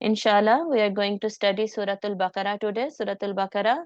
Inshallah, we are going to study Suratul Baqarah today. Suratul Baqarah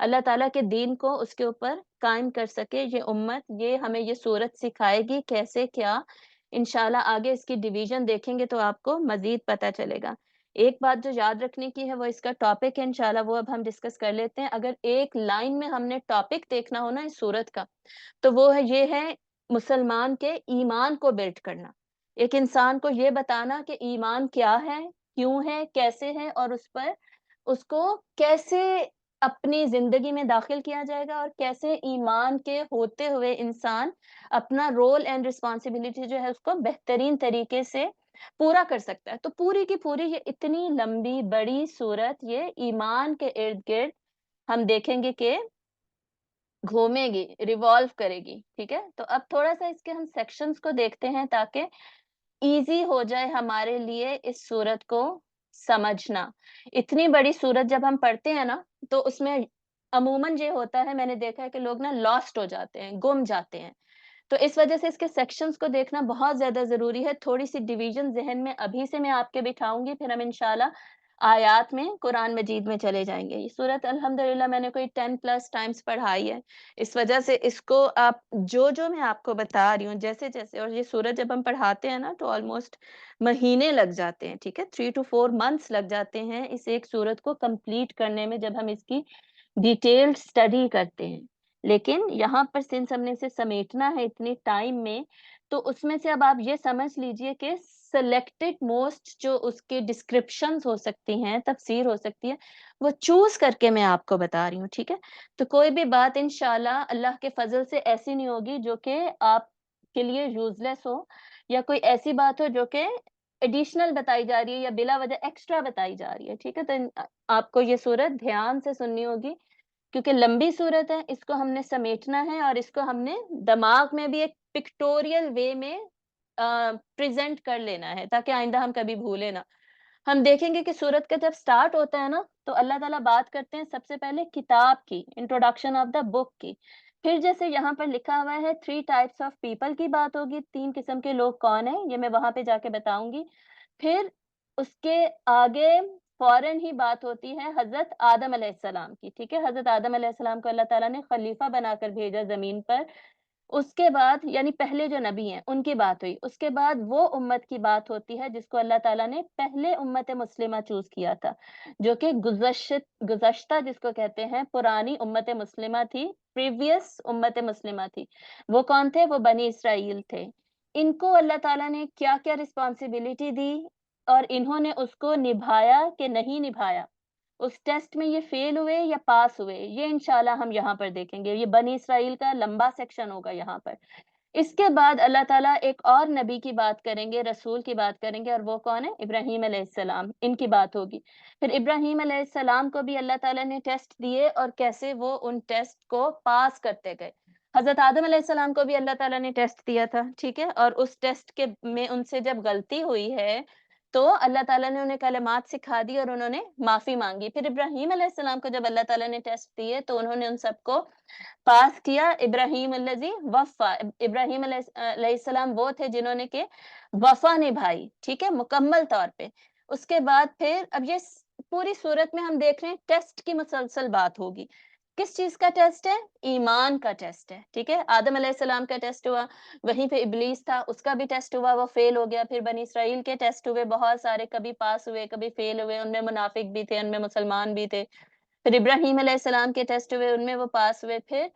اللہ تعالیٰ کے دین کو اس کے اوپر قائم کر سکے یہ امت. یہ ہمیں یہ صورت سکھائے گی کیسے کیا. انشاءاللہ آگے اس کی ڈویژن دیکھیں گے تو آپ کو مزید پتہ چلے گا. ایک بات جو یاد رکھنے کی ہے وہ اس کا ٹاپک ہے انشاءاللہ، وہ اب ہم ڈسکس کر لیتے ہیں. اگر ایک لائن میں ہم نے ٹاپک دیکھنا ہو نا اس صورت کا، تو وہ ہے یہ ہے مسلمان کے ایمان کو بلڈ کرنا. ایک انسان کو یہ بتانا کہ ایمان کیا ہے، کیوں ہے، کیسے ہے، اور اس پر اس کو کیسے اپنی زندگی میں داخل کیا جائے گا، اور کیسے ایمان کے ہوتے ہوئے انسان اپنا رول اینڈ رسپانسبلٹی جو ہے اس کو بہترین طریقے سے پورا کر سکتا ہے. تو پوری کی پوری یہ اتنی لمبی بڑی صورت یہ ایمان کے ارد گرد ہم دیکھیں گے کہ گھومے گی، ریوالو کرے گی. ٹھیک ہے، تو اب تھوڑا سا اس کے ہم سیکشنز کو دیکھتے ہیں تاکہ ایزی ہو جائے ہمارے لیے اس صورت کو سمجھنا. اتنی بڑی صورت جب ہم پڑھتے ہیں نا تو اس میں عموماً یہ ہوتا ہے، میں نے دیکھا ہے کہ لوگ نا لاسٹ ہو جاتے ہیں، گم جاتے ہیں. تو اس وجہ سے اس کے سیکشنز کو دیکھنا بہت زیادہ ضروری ہے. تھوڑی سی ڈویژن ذہن میں ابھی سے میں آپ کے بٹھاؤں گی، پھر ہم انشاءاللہ آیات میں قرآن مجید میں چلے جائیں گے. یہ صورت الحمدللہ میں نے کوئی 10 پلس ٹائمز پڑھائی ہے. اس وجہ سے اس کو آپ جو میں آپ کو بتا رہی ہوں جیسے جیسے، اور یہ صورت جب ہم پڑھاتے ہیں نا تو آلموسٹ مہینے لگ جاتے ہیں. ٹھیک ہے، 3 to 4 months لگ جاتے ہیں اس ایک صورت کو کمپلیٹ کرنے میں جب ہم اس کی ڈیٹیلڈ اسٹڈی کرتے ہیں. لیکن یہاں پر سنس ہم نے اسے سمیٹنا ہے اتنے ٹائم میں، تو اس میں سے اب آپ یہ سمجھ لیجئے کہ سلیکٹڈ موسٹ جو اس کے ڈسکرپشنز ہو سکتی ہیں، تفسیر ہو سکتی ہے، وہ چوز کر کے میں آپ کو بتا رہی ہوں. ٹھیک ہے، تو کوئی بھی بات انشاءاللہ اللہ کے فضل سے ایسی نہیں ہوگی جو کہ آپ کے لیے یوز لیس ہو، یا کوئی ایسی بات ہو جو کہ ایڈیشنل بتائی جا رہی ہے یا بلا وجہ ایکسٹرا بتائی جا رہی ہے. ٹھیک ہے، تو آپ کو یہ صورت دھیان سے سننی ہوگی کیونکہ لمبی صورت ہے، اس کو ہم نے سمیٹنا ہے اور اس کو ہم نے دماغ میں بھی ایک پکٹوریل وے میں پریزنٹ کر لینا ہے تاکہ آئندہ ہم کبھی بھولے نہ. ہم دیکھیں گے کہ سورت کا جب سٹارٹ ہوتا ہے نا تو اللہ تعالیٰ بات کرتے ہیں سب سے پہلے کتاب کی، انٹروڈکشن آف دا بک کی. پھر جیسے یہاں پر لکھا ہوا ہے 3 types آف پیپل کی بات ہوگی، 3 قسم کے لوگ کون ہیں یہ میں وہاں پہ جا کے بتاؤں گی. پھر اس کے آگے فوراً ہی بات ہوتی ہے حضرت آدم علیہ السلام کی. ٹھیک ہے، حضرت آدم علیہ السلام کو اللہ تعالیٰ نے خلیفہ بنا کر بھیجا زمین پر. اس کے بعد یعنی پہلے جو نبی ہیں ان کی بات ہوئی. اس کے بعد وہ امت کی بات ہوتی ہے جس کو اللہ تعالیٰ نے پہلے امت مسلمہ چوز کیا تھا، جو کہ گزشتہ جس کو کہتے ہیں پرانی امت مسلمہ تھی، پریویس امت مسلمہ تھی. وہ کون تھے؟ وہ بنی اسرائیل تھے. ان کو اللہ تعالیٰ نے کیا کیا رسپانسبلٹی دی اور انہوں نے اس کو نبھایا کہ نہیں نبھایا، اس ٹیسٹ میں یہ فیل ہوئے یا پاس ہوئے، یہ انشاءاللہ ہم یہاں پر دیکھیں گے. یہ بنی اسرائیل کا لمبا سیکشن ہوگا یہاں پر. اس کے بعد اللہ تعالیٰ ایک اور نبی کی بات کریں گے، رسول کی بات کریں گے، اور وہ کون ہے؟ ابراہیم علیہ السلام. ان کی بات ہوگی. پھر ابراہیم علیہ السلام کو بھی اللہ تعالیٰ نے ٹیسٹ دیے اور کیسے وہ ان ٹیسٹ کو پاس کرتے گئے. حضرت آدم علیہ السلام کو بھی اللہ تعالیٰ نے ٹیسٹ دیا تھا. ٹھیک ہے، اور اس ٹیسٹ کے میں ان سے جب غلطی ہوئی ہے تو اللہ تعالیٰ نے انہیں کلمات سکھا دی اور انہوں نے معافی مانگی. پھر ابراہیم علیہ السلام کو جب اللہ تعالیٰ نے ٹیسٹ دیے تو انہوں نے ان سب کو پاس کیا. ابراہیم الذی وفا، ابراہیم علیہ السلام وہ تھے جنہوں نے کہ وفا نبھائی. ٹھیک ہے، مکمل طور پہ. اس کے بعد پھر اب یہ پوری صورت میں ہم دیکھ رہے ہیں ٹیسٹ کی مسلسل بات ہوگی. کس چیز کا ٹیسٹ ہے؟ ایمان کا ٹیسٹ ہے. ٹھیک ہے، آدم علیہ السلام کا ٹیسٹ ہوا، وہیں پہ ابلیس تھا، اس کا بھی ٹیسٹ ہوا، وہ فیل ہو گیا. پھر بنی اسرائیل کے ٹیسٹ ہوئے بہت سارے، کبھی پاس ہوئے کبھی فیل ہوئے، ان میں منافق بھی تھے ان میں مسلمان بھی تھے. پھر ابراہیم علیہ السلام کے ٹیسٹ ہوئے، ان میں وہ پاس ہوئے. پھر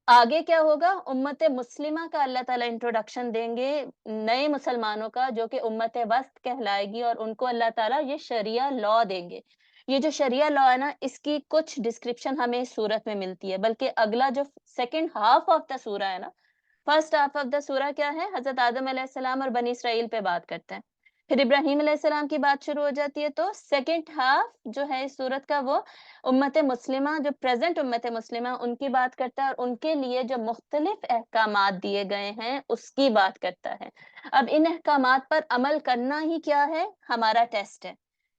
آگے کیا ہوگا؟ امت مسلمہ کا اللہ تعالیٰ انٹروڈکشن دیں گے، نئے مسلمانوں کا، جو کہ امت وسط کہلائے گی، اور ان کو اللہ تعالیٰ یہ شریعہ لا دیں گے. یہ جو شریعہ لا ہے نا اس کی کچھ ڈسکرپشن ہمیں اس صورت میں ملتی ہے، بلکہ اگلا جو سیکنڈ ہاف آف دا سورہ ہے نا، فرسٹ ہاف آف دا سورہ کیا ہے؟ حضرت آدم علیہ السلام اور بنی اسرائیل پہ بات کرتا ہے. پھر ابراہیم علیہ السلام کی بات شروع ہو جاتی ہے. تو سیکنڈ ہاف جو ہے اس سورت کا وہ امت مسلمہ، جو پریزنٹ امت مسلمہ، ان کی بات کرتا ہے اور ان کے لیے جو مختلف احکامات دیے گئے ہیں اس کی بات کرتا ہے. اب ان احکامات پر عمل کرنا ہی کیا ہے؟ ہمارا ٹیسٹ ہے.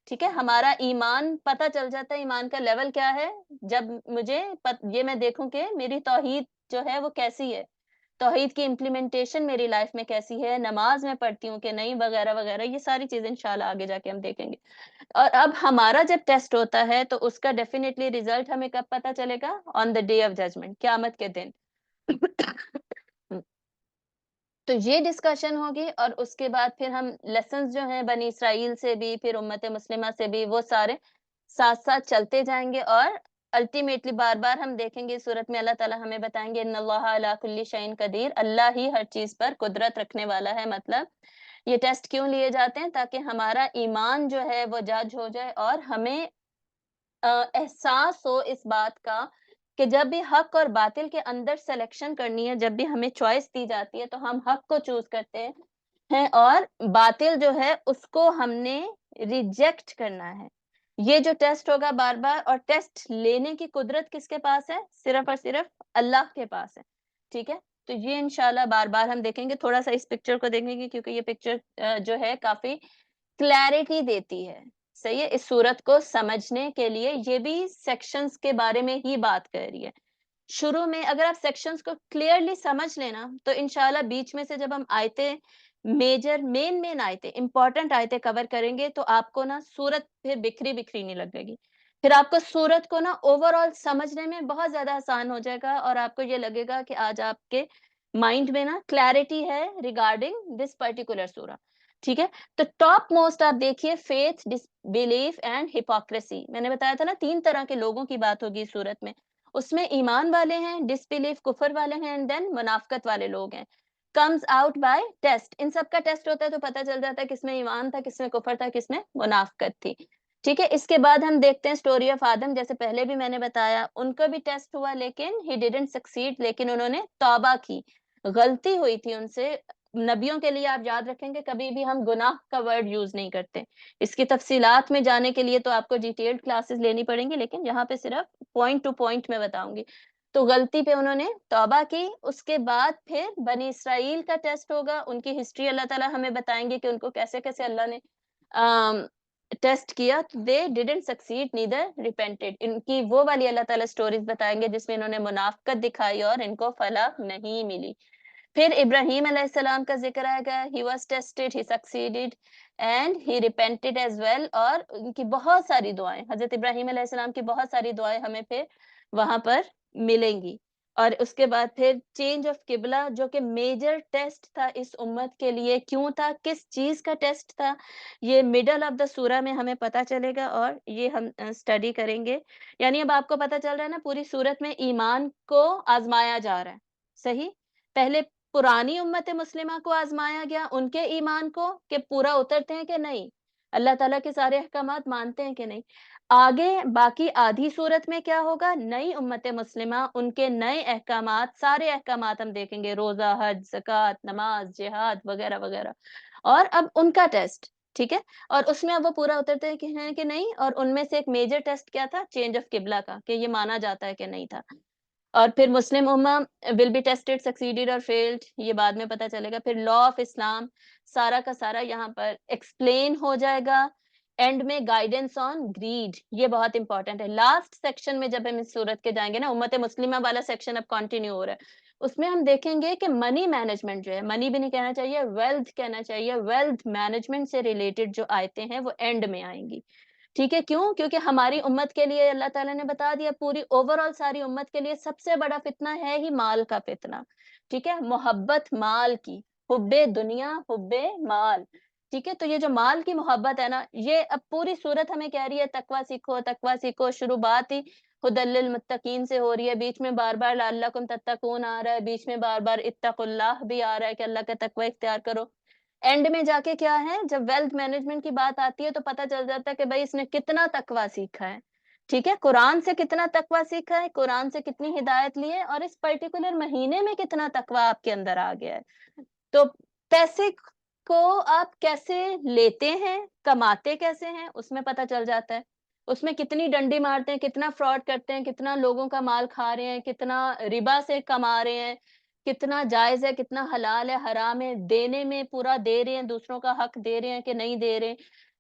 ٹھیک ہے، ہمارا ایمان پتہ چل جاتا ہے ایمان کا لیول کیا ہے جب مجھے یہ میں دیکھوں کہ میری توحید جو ہے وہ کیسی ہے. توحید کی امپلیمنٹیشن میری لائف میں کیسی ہے، نماز میں پڑھتی ہوں کہ نہیں، وغیرہ وغیرہ، یہ ساری چیزیں انشاءاللہ آگے جا کے ہم دیکھیں گے۔ اور اب ہمارا جب ٹیسٹ ہوتا ہے تو اس کا ڈیفینیٹلی ریزلٹ ہمیں کب پتہ چلے گا؟ آن دا ڈے آف ججمنٹ، قیامت کے دن۔ تو یہ ڈسکشن ہوگی، اور اس کے بعد پھر ہم لیسنز جو ہیں بنی اسرائیل سے بھی، پھر امت مسلمہ سے بھی، وہ سارے ساتھ ساتھ چلتے جائیں گے، اور الٹیمیٹلی بار بار ہم دیکھیں گے صورت میں اللہ تعالیٰ ہمیں بتائیں گے ان اللہ علی کل شیء قدیر، اللہ ہی ہر چیز پر قدرت رکھنے والا ہے۔ مطلب یہ ٹیسٹ کیوں لیے جاتے ہیں؟ تاکہ ہمارا ایمان جو ہے وہ جج ہو جائے، اور ہمیں احساس ہو اس بات کا کہ جب بھی حق اور باطل کے اندر سلیکشن کرنی ہے، جب بھی ہمیں چوائس دی جاتی ہے تو ہم حق کو چوز کرتے ہیں، اور باطل جو ہے اس کو ہم نے ریجیکٹ کرنا ہے۔ یہ جو ٹیسٹ ہوگا بار بار، اور ٹیسٹ لینے کی قدرت کس کے پاس ہے؟ صرف اور صرف اللہ کے پاس ہے، ٹھیک ہے؟ تو یہ انشاءاللہ بار بار ہم دیکھیں گے۔ تھوڑا سا اس پکچر کو دیکھیں گے کیونکہ یہ پکچر جو ہے کافی کلیئرٹی دیتی ہے، صحیح ہے؟ اس صورت کو سمجھنے کے لیے یہ بھی سیکشنز کے بارے میں ہی بات کر رہی ہے۔ شروع میں اگر آپ سیکشنز کو کلیئرلی سمجھ لینا تو انشاءاللہ بیچ میں سے جب ہم آیتیں مین آیتیں، امپورٹنٹ آیتیں کور کریں گے تو آپ کو نا صورت پھر بکھری بکھری نہیں لگے گی، پھر آپ کو صورت کو نا اوور آل سمجھنے میں بہت زیادہ آسان ہو جائے گا، اور آپ کو یہ لگے گا کہ آج آپ کے مائنڈ میں نا کلیئرٹی ہے ریگارڈنگ دس پرٹیکولر سورہ، ٹھیک ہے؟ تو ٹاپ موسٹ آپ دیکھیے faith, disbelief and hypocrisy. میں نے بتایا تھا نا 3 طرح کے لوگوں کی بات ہوگی اس صورت میں، اس میں ایمان والے ہیں، ڈس بلیف کفر والے ہیں، اینڈ دین منافقت والے لوگ ہیں۔ کمز آؤٹ بائی ٹیسٹ، ان سب کا ٹیسٹ ہوتا ہے تو پتہ چل جاتا ہے کس میں ایمان تھا، کس میں کفر تھا، کس میں منافقت تھی، ٹھیک ہے؟ اس کے بعد ہم دیکھتے ہیں اسٹوری آف آدم، جیسے پہلے بھی میں نے بتایا ان کا بھی ٹیسٹ ہوا، لیکن ہی ڈیڈنٹ سکسیڈ، لیکن انہوں نے توبہ کی، غلطی ہوئی تھی ان سے۔ نبیوں کے لیے آپ یاد رکھیں کہ کبھی بھی ہم گناہ کا ورڈ یوز نہیں کرتے، اس کی تفصیلات میں جانے کے لیے تو آپ کو ڈیٹیلڈ کلاسز لینی پڑیں گی، لیکن یہاں پہ صرف پوائنٹ ٹو پوائنٹ میں بتاؤں گی۔ تو غلطی پہ انہوں نے توبہ کی، اس کے بعد پھر بنی اسرائیل کا ٹیسٹ ہوگا، ان کی ہسٹری اللہ تعالیٰ ہمیں بتائیں گے کہ ان کو کیسے کیسے اللہ نے ٹیسٹ کیا۔ دے ڈیڈنٹ سکسیڈ نیدر ریپینٹڈ، ان کی وہ والی اللہ تعالیٰ سٹوریز بتائیں گے جس میں انہوں نے منافقت دکھائی اور ان کو فلاح نہیں ملی۔ پھر ابراہیم علیہ السلام کا ذکر آئے گا، he was tested, he succeeded and he repented as well، اور ان کی بہت ساری دعائیں، حضرت ابراہیم علیہ السلام کی بہت ساری دعائیں ہمیں پھر وہاں پر ملیں گی۔ اور اس کے بعد پھر چینج آف قبلہ، جو کہ میجر ٹیسٹ تھا اس امت کے لیے، کیوں تھا، کس چیز کا ٹیسٹ تھا، یہ مڈل آف دا سورہ میں ہمیں پتہ چلے گا، اور یہ ہم اسٹڈی کریں گے۔ یعنی اب آپ کو پتہ چل رہا ہے نا پوری صورت میں ایمان کو آزمایا جا رہا ہے، صحیح؟ پہلے پرانی امت مسلمہ کو آزمایا گیا، ان کے ایمان کو کہ پورا اترتے ہیں کہ نہیں، اللہ تعالیٰ کے سارے احکامات مانتے ہیں کہ نہیں۔ آگے باقی آدھی صورت میں کیا ہوگا؟ نئی امت مسلمہ، ان کے نئے احکامات، سارے احکامات ہم دیکھیں گے، روزہ، حج، زکوٰۃ، نماز، جہاد وغیرہ وغیرہ، اور اب ان کا ٹیسٹ، ٹھیک ہے؟ اور اس میں اب وہ پورا اترتے ہیں کہ نہیں، اور ان میں سے ایک میجر ٹیسٹ کیا تھا؟ چینج آف قبلہ کا، کہ یہ مانا جاتا ہے کہ نہیں تھا۔ اور پھر مسلم امہ ول بی ٹیسٹڈ، سکسیڈیڈ اور فیلڈ، یہ بعد میں پتہ چلے گا۔ پھر لا آف اسلام سارا کا سارا یہاں پر ایکسپلین ہو جائے گا۔ اینڈ میں گائیڈنس آن گریڈ، یہ بہت امپورٹنٹ ہے۔ لاسٹ سیکشن میں جب ہم اس صورت کے جائیں گے نا، امت مسلمہ والا سیکشن اب کنٹینیو ہو رہا ہے، اس میں ہم دیکھیں گے کہ منی مینجمنٹ جو ہے، منی بھی نہیں کہنا چاہیے، ویلتھ کہنا چاہیے، ویلتھ مینجمنٹ سے ریلیٹڈ جو آیتیں ہیں وہ اینڈ میں آئیں گی، ٹھیک ہے؟ کیوں؟ کیونکہ ہماری امت کے لیے اللہ تعالیٰ نے بتا دیا، پوری اوور آل ساری امت کے لیے سب سے بڑا فتنہ ہے ہی مال کا فتنہ، ٹھیک ہے؟ محبت مال کی، حب دنیا، حب مال، ٹھیک ہے؟ تو یہ جو مال کی محبت ہے نا، یہ اب پوری صورت ہمیں کہہ رہی ہے تقویٰ سیکھو، تقویٰ سیکھو، شروع بات ہی ہدی للمتقین سے ہو رہی ہے، بیچ میں بار بار لعلکم تتقون آ رہا ہے، بیچ میں بار بار اتقوا اللہ بھی آ رہا ہے کہ اللہ کا تقویٰ اختیار کرو۔ اینڈ میں جا کے کیا ہے، جب ویلتھ مینجمنٹ کی بات آتی ہے تو پتہ چل جاتا ہے کہ بھائی اس نے کتنا تقویٰ سیکھا ہے، ٹھیک ہے؟ قرآن سے کتنا تقویٰ سیکھا ہے، قرآن سے کتنی ہدایت لی ہے، اور اس پرٹیکولر مہینے میں کتنا تقویٰ آپ کے اندر آ گیا ہے۔ تو پیسے کو آپ کیسے لیتے ہیں، کماتے کیسے ہیں، اس میں پتہ چل جاتا ہے، اس میں کتنی ڈنڈی مارتے ہیں، کتنا فراڈ کرتے ہیں، کتنا لوگوں کا مال کھا رہے ہیں، کتنا ربا سے کما رہے ہیں، کتنا جائز ہے، کتنا حلال ہے، حرام ہے، دینے میں پورا دے رہے ہیں، دوسروں کا حق دے رہے ہیں کہ نہیں دے رہے،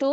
2,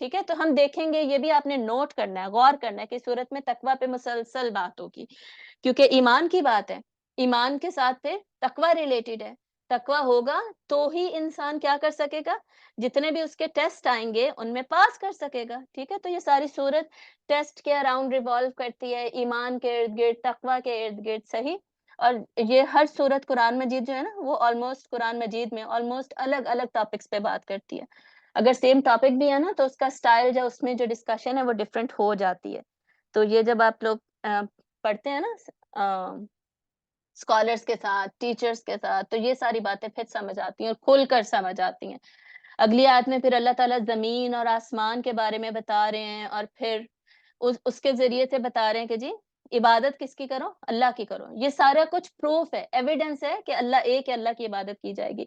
ٹھیک ہے؟ تو ہم دیکھیں گے، یہ بھی آپ نے نوٹ کرنا ہے، غور کرنا ہے کہ سورت میں تقویٰ پہ مسلسل بات ہوگی، کیونکہ ایمان کی بات ہے، ایمان کے ساتھ پھر تقویٰ ریلیٹڈ ہے، تقویٰ ہوگا تو ہی انسان کیا کر سکے گا، جتنے بھی اس کے ٹیسٹ آئیں گے ان میں پاس کر سکے گا، ٹھیک ہے؟ تو یہ ساری سورت ٹیسٹ کے اراؤنڈ ریوالو کرتی ہے، ایمان کے ارد گرد، تقویٰ کے ارد گرد، صحیح؟ اور یہ ہر سورت قرآن مجید جو ہے نا وہ آلموسٹ قرآن مجید میں آلموسٹ الگ الگ ٹاپکس پہ بات کرتی ہے، اگر سیم ٹاپک بھی ہے نا تو اس کا اسٹائل جو اس میں جو ڈسکشن ہے وہ ڈفرینٹ ہو جاتی ہے. تو یہ جب آپ لوگ پڑھتے ہیں نا اسکالرس کے ساتھ، ٹیچرس کے ساتھ، تو یہ ساری باتیں پھر سمجھ آتی ہیں اور کھل کر سمجھ آتی ہیں. اگلی آیت میں پھر اللہ تعالیٰ زمین اور آسمان کے بارے میں بتا رہے ہیں، اور پھر اس کے ذریعے سے بتا رہے ہیں کہ جی عبادت کس کی کرو، اللہ کی کرو. یہ سارا کچھ پروف ہے، ایویڈنس ہے کہ اللہ ایک ہے، اللہ کی عبادت کی جائے گی.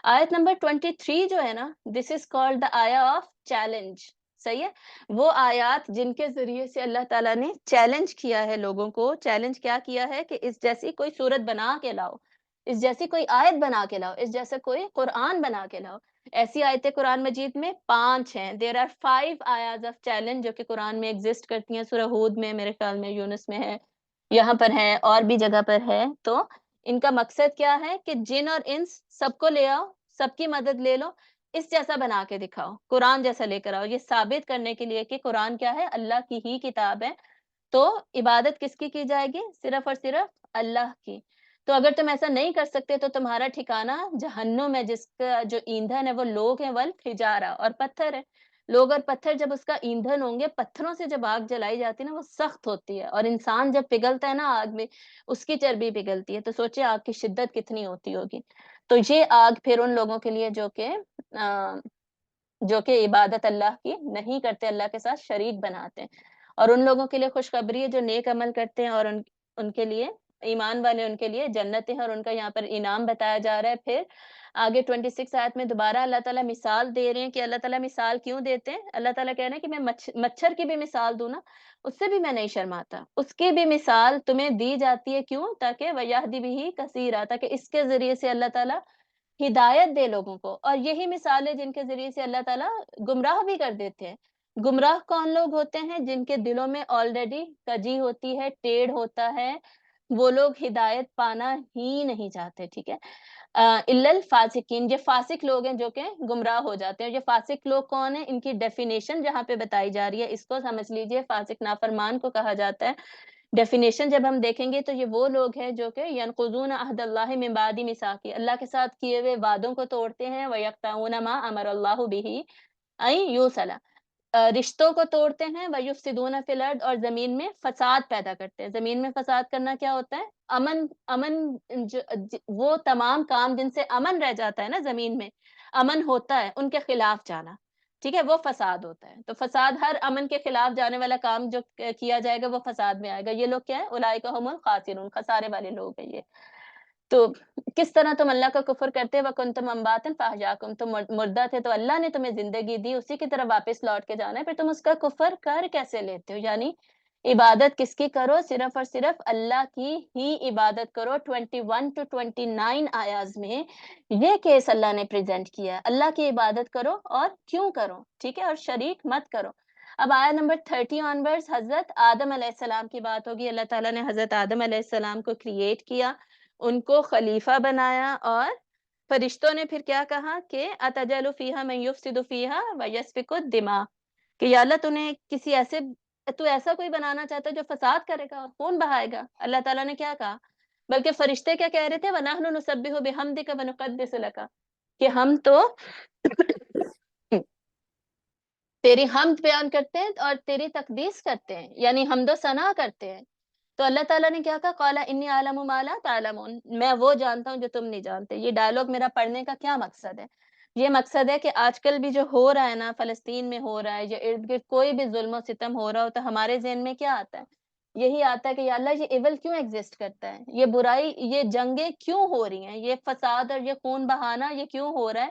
آیت نمبر 23 جو ہے نا، دس از کالڈ دا آیا آف چیلنج. صحیح ہے؟ وہ آیات جن کے ذریعے سے اللہ تعالیٰ نے چیلنج کیا ہے لوگوں کو. چیلنج کیا کیا ہے کہ اس جیسی کوئی صورت بنا کے لاؤ، اس جیسی کوئی آیت بنا کے لاؤ، اس جیسا کوئی قرآن بنا کے لاؤ. ایسی آیتیں قرآن مجید میں 5 ہیں. دیر آر 5 آیاز آف چیلنج جو کہ قرآن میں ایگزسٹ کرتی ہیں. سورہ ہود میں، میرے خیال میں یونس میں ہے، یہاں پر ہے، اور بھی جگہ پر ہے. تو ان کا مقصد کیا ہے کہ جن اور انس سب کو لے آؤ، سب کی مدد لے لو، اس جیسا بنا کے دکھاؤ، قرآن جیسا لے کر آؤ. یہ ثابت کرنے کے لیے کہ قرآن کیا ہے، اللہ کی ہی کتاب ہے. تو عبادت کس کی جائے گی؟ صرف اور صرف اللہ کی. تو اگر تم ایسا نہیں کر سکتے تو تمہارا ٹھکانہ جہنم ہے، جس کا جو ایندھن ہے وہ لوگ ہیں، والحجارہ، اور پتھر ہے. لوگ اور پتھر جب اس کا ایندھن ہوں گے، پتھروں سے جب آگ جلائی جاتی ہے نا وہ سخت ہوتی ہے، اور انسان جب پگھلتا ہے نا آگ میں، اس کی چربی پگھلتی ہے. تو سوچے آگ کی شدت کتنی ہوتی ہوگی. تو یہ آگ پھر ان لوگوں کے لیے جو کہ عبادت اللہ کی نہیں کرتے، اللہ کے ساتھ شریک بناتے ہیں. اور ان لوگوں کے لیے خوشخبری ہے جو نیک عمل کرتے ہیں، اور ان کے لیے ایمان والے، ان کے لیے جنتیں ہیں، اور ان کا یہاں پر انعام بتایا جا رہا ہے. پھر آگے 26 آیت میں دوبارہ اللہ تعالیٰ مثال دے رہے ہیں. کہ اللہ تعالیٰ مثال کیوں دیتے ہیں؟ اللہ تعالیٰ کہہ رہے ہیں کہ میں مچھر کی بھی مثال دوں نا، اس سے بھی میں نہیں شرماتا، اس کی بھی مثال تمہیں دی جاتی ہے. کیوں؟ تاکہ وَيَهْدِ بِهِ كَثِيرًا، تاکہ اس کے ذریعے سے اللہ تعالیٰ ہدایت دے لوگوں کو. اور یہی مثالیں جن کے ذریعے سے اللہ تعالیٰ گمراہ بھی کر دیتے ہیں. گمراہ کون لوگ ہوتے ہیں؟ جن کے دلوں میں آلریڈی کجی ہوتی ہے، ٹیڑھ ہوتا ہے، وہ لوگ ہدایت پانا ہی نہیں چاہتے. ٹھیک ہے؟ الا الفاسقین، یہ فاسق لوگ ہیں جو کہ گمراہ ہو جاتے ہیں. یہ فاسق لوگ کون ہیں؟ ان کی ڈیفینیشن جہاں پہ بتائی جا رہی ہے اس کو سمجھ لیجئے. فاسق نافرمان کو کہا جاتا ہے. ڈیفینیشن جب ہم دیکھیں گے تو یہ وہ لوگ ہیں جو کہ ینقضون عہد اللہ من بعد میثاقہ، اللہ کے ساتھ کیے ہوئے وعدوں کو توڑتے ہیں. ویقطعون ما امر اللہ بہ ان یوصل، رشتوں کو توڑتے ہیں. ویفسدون فی الارض، اور زمین میں فساد پیدا کرتے ہیں. زمین میں فساد کرنا کیا ہوتا ہے؟ امن وہ تمام کام جن سے امن رہ جاتا ہے نا زمین میں، امن ہوتا ہے، ان کے خلاف جانا. ٹھیک ہے؟ وہ فساد ہوتا ہے. تو فساد، ہر امن کے خلاف جانے والا کام جو کیا جائے گا وہ فساد میں آئے گا. یہ لوگ کیا ہے؟ اولئک هم الخاسرون، خسارے والے لوگ ہیں یہ. تو کس طرح تم اللہ کا کفر کرتے وَكُنْتُمْ أَمْوَاتًا فَأَحْيَاكُمْ، تم مردہ تھے تو اللہ نے تمہیں زندگی دی، اسی کی طرف واپس لوٹ کے جانا ہے. پھر تم اس کا کفر کر کیسے لیتے ہو؟ یعنی عبادت کس کی کرو؟ صرف اور صرف اللہ کی ہی عبادت کرو. 21 to 29 آیاز میں یہ کیس اللہ نے پریزنٹ کیا ہے. اللہ کی عبادت کرو، اور کیوں کرو؟ ٹھیک ہے؟ اور شریک مت کرو. اب آیا نمبر 30 آنورڈز حضرت آدم علیہ السلام کی بات ہوگی. اللہ تعالیٰ نے حضرت آدم علیہ السلام کو کریٹ کیا، ان کو خلیفہ بنایا، اور فرشتوں نے پھر کیا کہا کہ اتجل فیہا من یفسد فیہا ویسفک الدماء، کہ یا اللہ تو ایسا کوئی بنانا چاہتا ہے جو فساد کرے گا اور خون بہائے گا. اللہ تعالیٰ نے کیا کہا؟ بلکہ فرشتے کیا کہہ رہے تھے؟ وَنَحْنُ نُسَبِّحُ بِحَمْدِكَ وَنُقَدِّسُ لَكَ، کہ ہم تو تیری حمد بیان کرتے ہیں اور تیری تقدیس کرتے ہیں، یعنی حمد و ثنا کرتے ہیں. تو اللہ تعالیٰ نے کیا کہا؟ قَالَ إِنِّي أَعْلَمُ مَا لَا تَعْلَمُونَ، میں وہ جانتا ہوں جو تم نہیں جانتے. یہ ڈائلاگ میرا پڑھنے کا کیا مقصد ہے؟ یہ مقصد ہے کہ آج کل بھی جو ہو رہا ہے نا، فلسطین میں ہو رہا ہے، یا ارد گرد کوئی بھی ظلم و ستم ہو رہا ہو، تو ہمارے ذہن میں کیا آتا ہے؟ یہی آتا ہے کہ یا اللہ یہ ایول کیوں ایگزسٹ کرتا ہے، یہ برائی، یہ جنگیں کیوں ہو رہی ہیں، یہ فساد اور یہ خون بہانا یہ کیوں ہو رہا ہے؟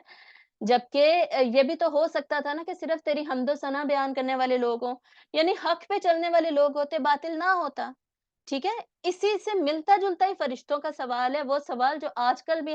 جبکہ یہ بھی تو ہو سکتا تھا نا کہ صرف تیری حمد و ثنا بیان کرنے والے لوگ ہوں، یعنی حق پہ چلنے والے لوگ ہوتے، باطل نہ ہوتا. ٹھیک ہے؟ اسی سے ملتا جلتا ہی فرشتوں کا سوال ہے، وہ سوال جو آج کل بھی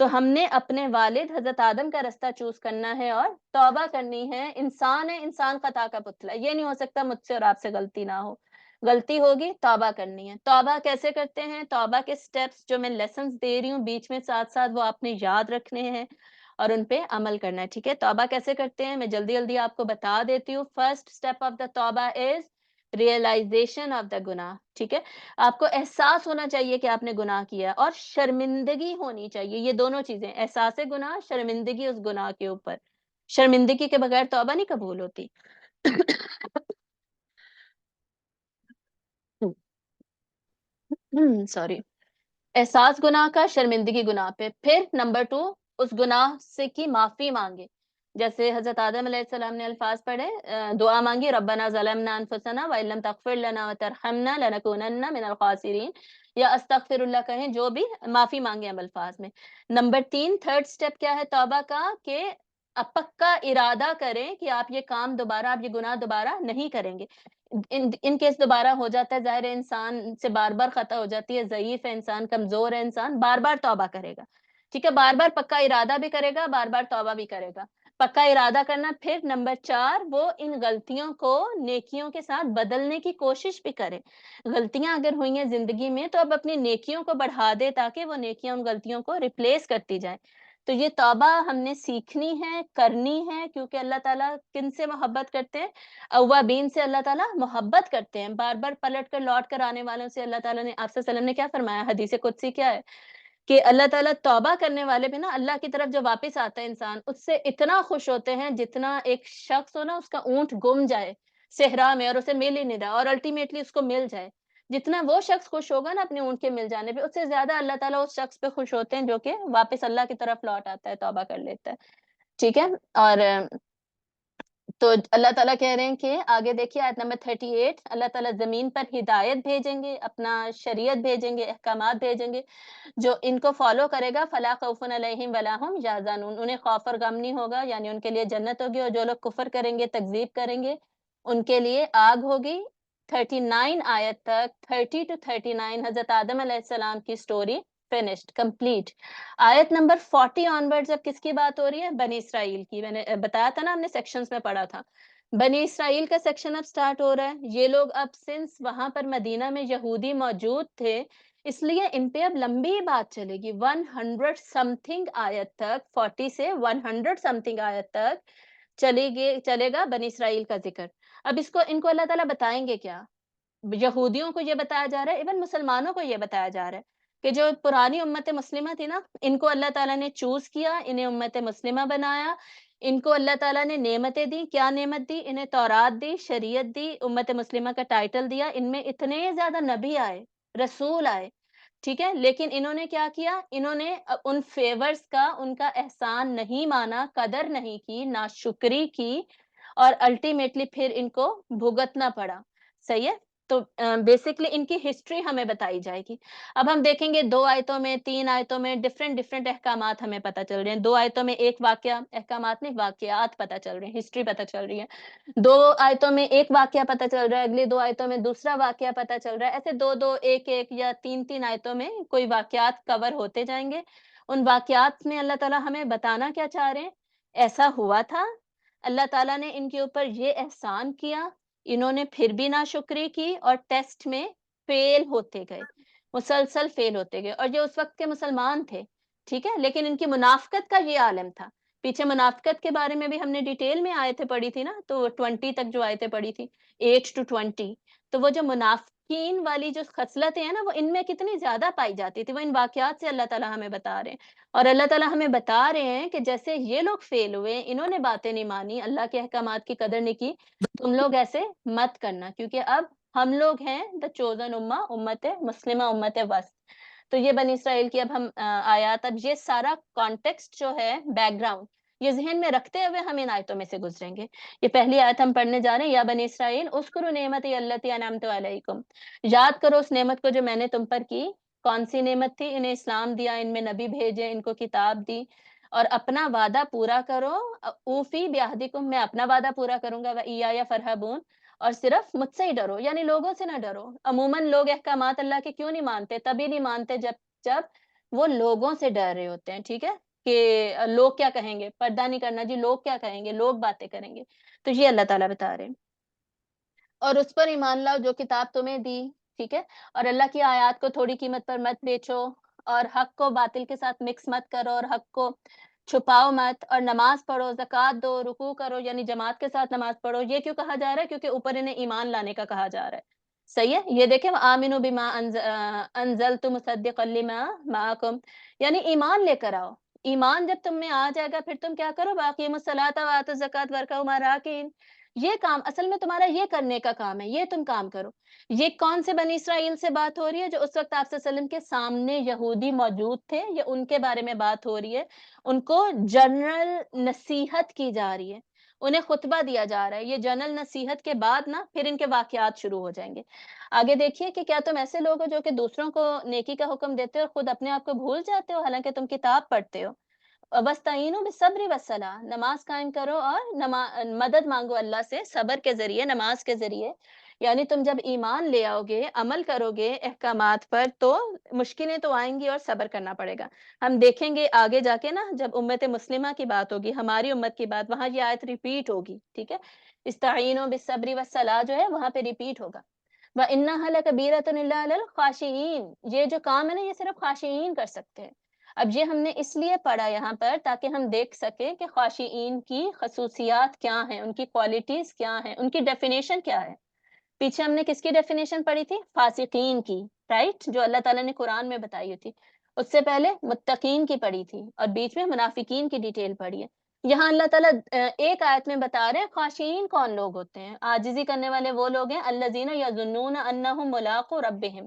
تو ہم نے اپنے والد حضرت آدم کا راستہ چوز کرنا ہے اور توبہ کرنی ہے. انسان ہے، انسان خطا کا پتلا. یہ نہیں ہو سکتا مجھ سے اور آپ سے غلطی نہ ہو. غلطی ہوگی، توبہ کرنی ہے. توبہ کیسے کرتے ہیں؟ توبہ کے سٹیپس جو میں لیسنز دے رہی ہوں بیچ میں ساتھ ساتھ، وہ آپ نے یاد رکھنے ہیں اور ان پہ عمل کرنا ہے. ٹھیک ہے، توبہ کیسے کرتے ہیں میں جلدی جلدی آپ کو بتا دیتی ہوں. فرسٹ اسٹیپ آف دا توبہ از ریئلائزیشن آف دا گناہ. ٹھیک ہے، آپ کو احساس ہونا چاہیے کہ آپ نے گناہ کیا اور شرمندگی ہونی چاہیے. یہ دونوں چیزیں، احساس گناہ، شرمندگی اس گناہ کے اوپر. شرمندگی کے بغیر توبہ نہیں قبول ہوتی. سوری. احساس گناہ کا، شرمندگی گناہ پہ. پھر نمبر 2، اس گناہ سے کی معافی مانگے. جیسے حضرت آدم علیہ السلام نے الفاظ پڑھے، دعا مانگی، ربنا ظلمنا انفسنا وان لم تغفر لنا وترحمنا لنکونن من الخاسرین، یا استغفر اللہ کہیں، جو بھی معافی مانگے ہم الفاظ میں. نمبر 3، تھرڈ سٹیپ کیا ہے توبہ کا؟ کہ آپ پکا ارادہ کریں کہ آپ یہ کام دوبارہ، آپ یہ گناہ دوبارہ نہیں کریں گے. ان کیس دوبارہ ہو جاتا ہے، ظاہر انسان سے بار بار خطا ہو جاتی ہے، ضعیف ہے انسان، کمزور ہے انسان، بار بار توبہ کرے گا. ٹھیک ہے، بار بار پکا ارادہ بھی کرے گا، بار بار توبہ بھی کرے گا. پکا ارادہ کرنا. پھر نمبر 4، وہ ان غلطیوں کو نیکیوں کے ساتھ بدلنے کی کوشش بھی کرے. غلطیاں اگر ہوئی ہیں زندگی میں تو اب اپنی نیکیوں کو بڑھا دے تاکہ وہ نیکیاں ان غلطیوں کو ریپلیس کرتی جائیں. تو یہ توبہ ہم نے سیکھنی ہے، کرنی ہے، کیونکہ اللہ تعالیٰ کن سے محبت کرتے ہیں؟ اوابین سے اللہ تعالیٰ محبت کرتے ہیں. بار بار پلٹ کر لوٹ کر آنے والوں سے اللہ تعالیٰ نے، آپ صلی اللہ علیہ وسلم نے کیا فرمایا؟ حدیث قدسی کیا ہے کہ اللہ تعالیٰ توبہ کرنے والے پہ نا، اللہ کی طرف جو واپس آتا ہے انسان، اس سے اتنا خوش ہوتے ہیں جتنا ایک شخص ہو نا، اس کا اونٹ گم جائے صحرا میں اور اسے مل ہی نہیں رہا اور الٹیمیٹلی اس کو مل جائے. جتنا وہ شخص خوش ہوگا نا اپنے اونٹ کے مل جانے پہ، اس سے زیادہ اللہ تعالیٰ اس شخص پہ خوش ہوتے ہیں جو کہ واپس اللہ کی طرف لوٹ آتا ہے، توبہ کر لیتا ہے. ٹھیک ہے، اور تو اللہ تعالیٰ کہہ رہے ہیں کہ آگے دیکھیے آیت نمبر 38، اللہ تعالیٰ زمین پر ہدایت بھیجیں گے، اپنا شریعت بھیجیں گے، احکامات بھیجیں گے. جو ان کو فالو کرے گا، فلا خوف علیہم ولا هم یحزنون، انہیں خوف اور غم نہیں ہوگا، یعنی ان کے لیے جنت ہوگی. اور جو لوگ کفر کریں گے، تکذیب کریں گے، ان کے لیے آگ ہوگی. 39 آیت تک، 30 to 39 حضرت آدم علیہ السلام کی سٹوری فنشڈ، کمپلیٹ. آیت نمبر 40 آنورڈز اب کس کی بات ہو رہی ہے؟ بنی اسرائیل کی. میں نے بتایا تھا نا، ہم نے سیکشنز میں پڑھا تھا. بنی اسرائیل کا سیکشن اب سٹارٹ ہو رہا ہے. یہ لوگ اب سنس وہاں پر مدینہ میں یہودی موجود تھے، اس لیے ان پہ اب لمبی بات چلے گی. 100 سم تھنگ آیت تک، 40 سے 100 سم تھنگ آیت تک چلے گا بنی اسرائیل کا ذکر. اب ان کو اللہ تعالیٰ بتائیں گے کیا؟ یہودیوں کو یہ بتایا جا رہا ہے، ایون مسلمانوں کو یہ بتایا جا رہا ہے کہ جو پرانی امت مسلمہ تھی نا، ان کو اللہ تعالیٰ نے چوز کیا، انہیں امت مسلمہ بنایا. ان کو اللہ تعالیٰ نے نعمتیں دی. کیا نعمت دی؟ انہیں تورات دی، شریعت دی، امت مسلمہ کا ٹائٹل دیا. ان میں اتنے زیادہ نبی آئے، رسول آئے. ٹھیک ہے، لیکن انہوں نے کیا کیا؟ انہوں نے ان فیورز کا، ان کا احسان نہیں مانا، قدر نہیں کی، ناشکری کی، اور الٹیمیٹلی پھر ان کو بھگتنا پڑا. صحیح ہے، تو بیسکلی ان کی ہسٹری ہمیں بتائی جائے گی. اب ہم دیکھیں گے 2 آیتوں میں، 3 آیتوں میں ڈفرینٹ احکامات ہمیں پتہ چل رہے ہیں. 2 آیتوں میں ایک واقعہ، احکامات نہیں، واقعات پتہ چل رہے ہیں، ہسٹری پتہ چل رہی ہے. 2 آیتوں میں ایک واقعہ پتہ چل رہا ہے، اگلی 2 آیتوں میں دوسرا واقعہ پتہ چل رہا ہے. ایسے 2 ایک یا 3 آیتوں میں کوئی واقعات کور ہوتے جائیں گے. ان واقعات میں اللہ تعالیٰ ہمیں بتانا کیا چاہ رہے ہیں؟ ایسا ہوا تھا، اللہ تعالیٰ نے ان کے اوپر یہ احسان کیا، انہوں نے پھر بھی ناشکری کی اور ٹیسٹ میں فیل ہوتے گئے، مسلسل فیل ہوتے گئے. اور یہ اس وقت کے مسلمان تھے. ٹھیک ہے، لیکن ان کی منافقت کا یہ عالم تھا. پیچھے منافقت کے بارے میں بھی ہم نے ڈیٹیل میں آیتیں پڑھی تھی نا، تو 20 تک جو آیتیں پڑھی تھی، 8 to 20. تو وہ جو منافقین والی جو خصلتیں ہیں نا، وہ ان میں کتنی زیادہ پائی جاتی تھی، وہ ان واقعات سے اللہ تعالیٰ ہمیں بتا رہے ہیں. اور اللہ تعالیٰ ہمیں بتا رہے ہیں کہ جیسے یہ لوگ فیل ہوئے، انہوں نے باتیں نہیں مانی، اللہ کے احکامات کی قدر نہیں کی، تم لوگ ایسے مت کرنا، کیونکہ اب ہم لوگ ہیں دا چوزن امہ، امت مسلمہ، امت وسط. تو یہ بنی اسرائیل کی اب ہم آیات، اب یہ سارا کانٹیکسٹ جو ہے، بیک گراؤنڈ، یہ ذہن میں رکھتے ہوئے ہم ان آیتوں میں سے گزریں گے. یہ پہلی آیت ہم پڑھنے جا رہے ہیں، یا بنی اسرائیل اذکروا نعمتی التی انعمت علیکم، یاد کرو اس نعمت کو جو میں نے تم پر کی. کون سی نعمت تھی؟ انہیں اسلام دیا، ان میں نبی بھیجے، ان کو کتاب دی. اور اپنا وعدہ پورا کرو، اوفی بعہدکم، میں اپنا وعدہ پورا کروں گا، وایایا فرحبون، اور صرف مجھ سے ہی ڈرو، یعنی لوگوں سے نہ ڈرو. عموماً لوگ احکامات اللہ کے کیوں نہیں مانتے؟ تبھی نہیں مانتے جب وہ لوگوں سے ڈر رہے ہوتے ہیں، ٹھیک ہے؟ کہ لوگ کیا کہیں گے؟ پردہ نہیں کرنا جی، لوگ کیا کہیں گے؟ لوگ باتیں کریں گے۔ تو یہ اللہ تعالیٰ بتا رہے ہیں۔ اور اس پر ایمان لاؤ جو کتاب تمہیں دی، ٹھیک ہے؟ اور اللہ کی آیات کو تھوڑی قیمت پر مت بیچو، اور حق کو باطل کے ساتھ مکس مت کرو، اور حق کو چھپاؤ مت، اور نماز پڑھو، زکوٰۃ دو، رکوع کرو، یعنی جماعت کے ساتھ نماز پڑھو۔ یہ کیوں کہا جا رہا ہے؟ کیونکہ اوپر انہیں ایمان لانے کا کہا جا رہا ہے۔ صحیح ہے؟ یہ دیکھیں آمنوا بما انزلت مصدقا لما معکم، یعنی ایمان لے کر آؤ۔ ایمان جب تم میں آ جائے گا پھر تم کیا کرو؟ واقیموا الصلاۃ وآتوا الزکوٰۃ وارکعوا مع الراکعین۔ یہ کام اصل میں تمہارا یہ کرنے کا کام ہے، یہ تم کام کرو۔ یہ کون سے بنی اسرائیل سے بات ہو رہی ہے؟ جو اس وقت آپ صلی اللہ علیہ وسلم کے سامنے یہودی موجود تھے، یا ان کے بارے میں بات ہو رہی ہے؟ ان کو جنرل نصیحت کی جا رہی ہے، انہیں خطبہ دیا جا رہا ہے۔ یہ جنرل نصیحت کے بعد نا پھر ان کے واقعات شروع ہو جائیں گے۔ آگے دیکھیے کہ کیا تم ایسے لوگ ہو جو کہ دوسروں کو نیکی کا حکم دیتے ہو اور خود اپنے آپ کو بھول جاتے ہو، حالانکہ تم کتاب پڑھتے ہو؟ وَاسْتَعِینُوا بِالصَّبْرِ وَالصَّلَاةِ، نماز قائم کرو اور مدد مانگو اللہ سے صبر کے ذریعے، نماز کے ذریعے۔ یعنی تم جب ایمان لے آؤ گے، عمل کرو گے احکامات پر، تو مشکلیں تو آئیں گی اور صبر کرنا پڑے گا۔ ہم دیکھیں گے آگے جا کے نا، جب امت مسلمہ کی بات ہوگی، ہماری امت کی بات، وہاں یہ آیت ریپیٹ ہوگی، ٹھیک ہے؟ استعینوا بالصبر والصلاۃ جو ہے وہاں پہ ریپیٹ ہوگا۔ وَإِنَّهَا لَكَبِيرَةٌ إِلَّا عَلَى الْخَاشِعِينَ، یہ جو کام ہے نا یہ صرف خاشعین کر سکتے ہیں۔ اب یہ ہم نے اس لیے پڑھا یہاں پر تاکہ ہم دیکھ سکیں کہ خاشعین کی خصوصیات کیا ہیں، ان کی کوالٹیز کیا ہیں، ان کی ڈیفینیشن کیا ہے۔ پیچھے ہم نے کس کی ڈیفینیشن پڑھی تھی؟ فاسقین کی، رائٹ؟ جو اللہ تعالیٰ نے قرآن میں بتائی ہوئی تھی۔ اس سے پہلے متقین کی پڑھی تھی، اور بیچ میں منافقین کی ڈیٹیل پڑھی ہے۔ یہاں اللہ تعالیٰ ایک آیت میں بتا رہے ہیں خاشعین کون لوگ ہوتے ہیں۔ عاجزی کرنے والے وہ لوگ ہیں الذین یظنون انہم ملاقو ربہم،